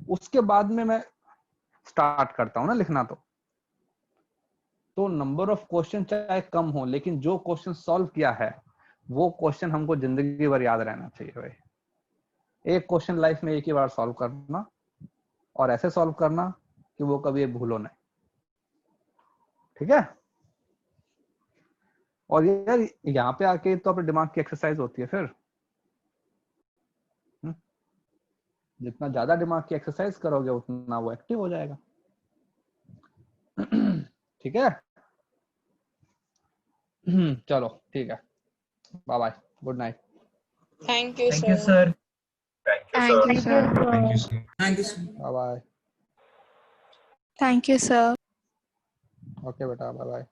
उसके बाद में मैं स्टार्ट करता हूँ ना लिखना। तो नंबर ऑफ क्वेश्चन चाहे कम हो, लेकिन जो क्वेश्चन सॉल्व किया है वो क्वेश्चन हमको जिंदगी भर याद रहना चाहिए भाई। एक क्वेश्चन लाइफ में एक ही बार सॉल्व करना, और ऐसे सॉल्व करना कि वो कभी भूलो नहीं। ठीक है, और यार यहाँ पे आके तो अपने दिमाग की एक्सरसाइज होती है फिर। जितना ज्यादा दिमाग की एक्सरसाइज करोगे उतना वो एक्टिव हो जाएगा। ठीक है, चलो ठीक है, bye bye, good night. Thank you, Thank you, sir. sir. Thank you, sir. Thank you, sir. Thank you, sir. Bye bye. Thank you, sir. Okay बेटा, बाय बाय।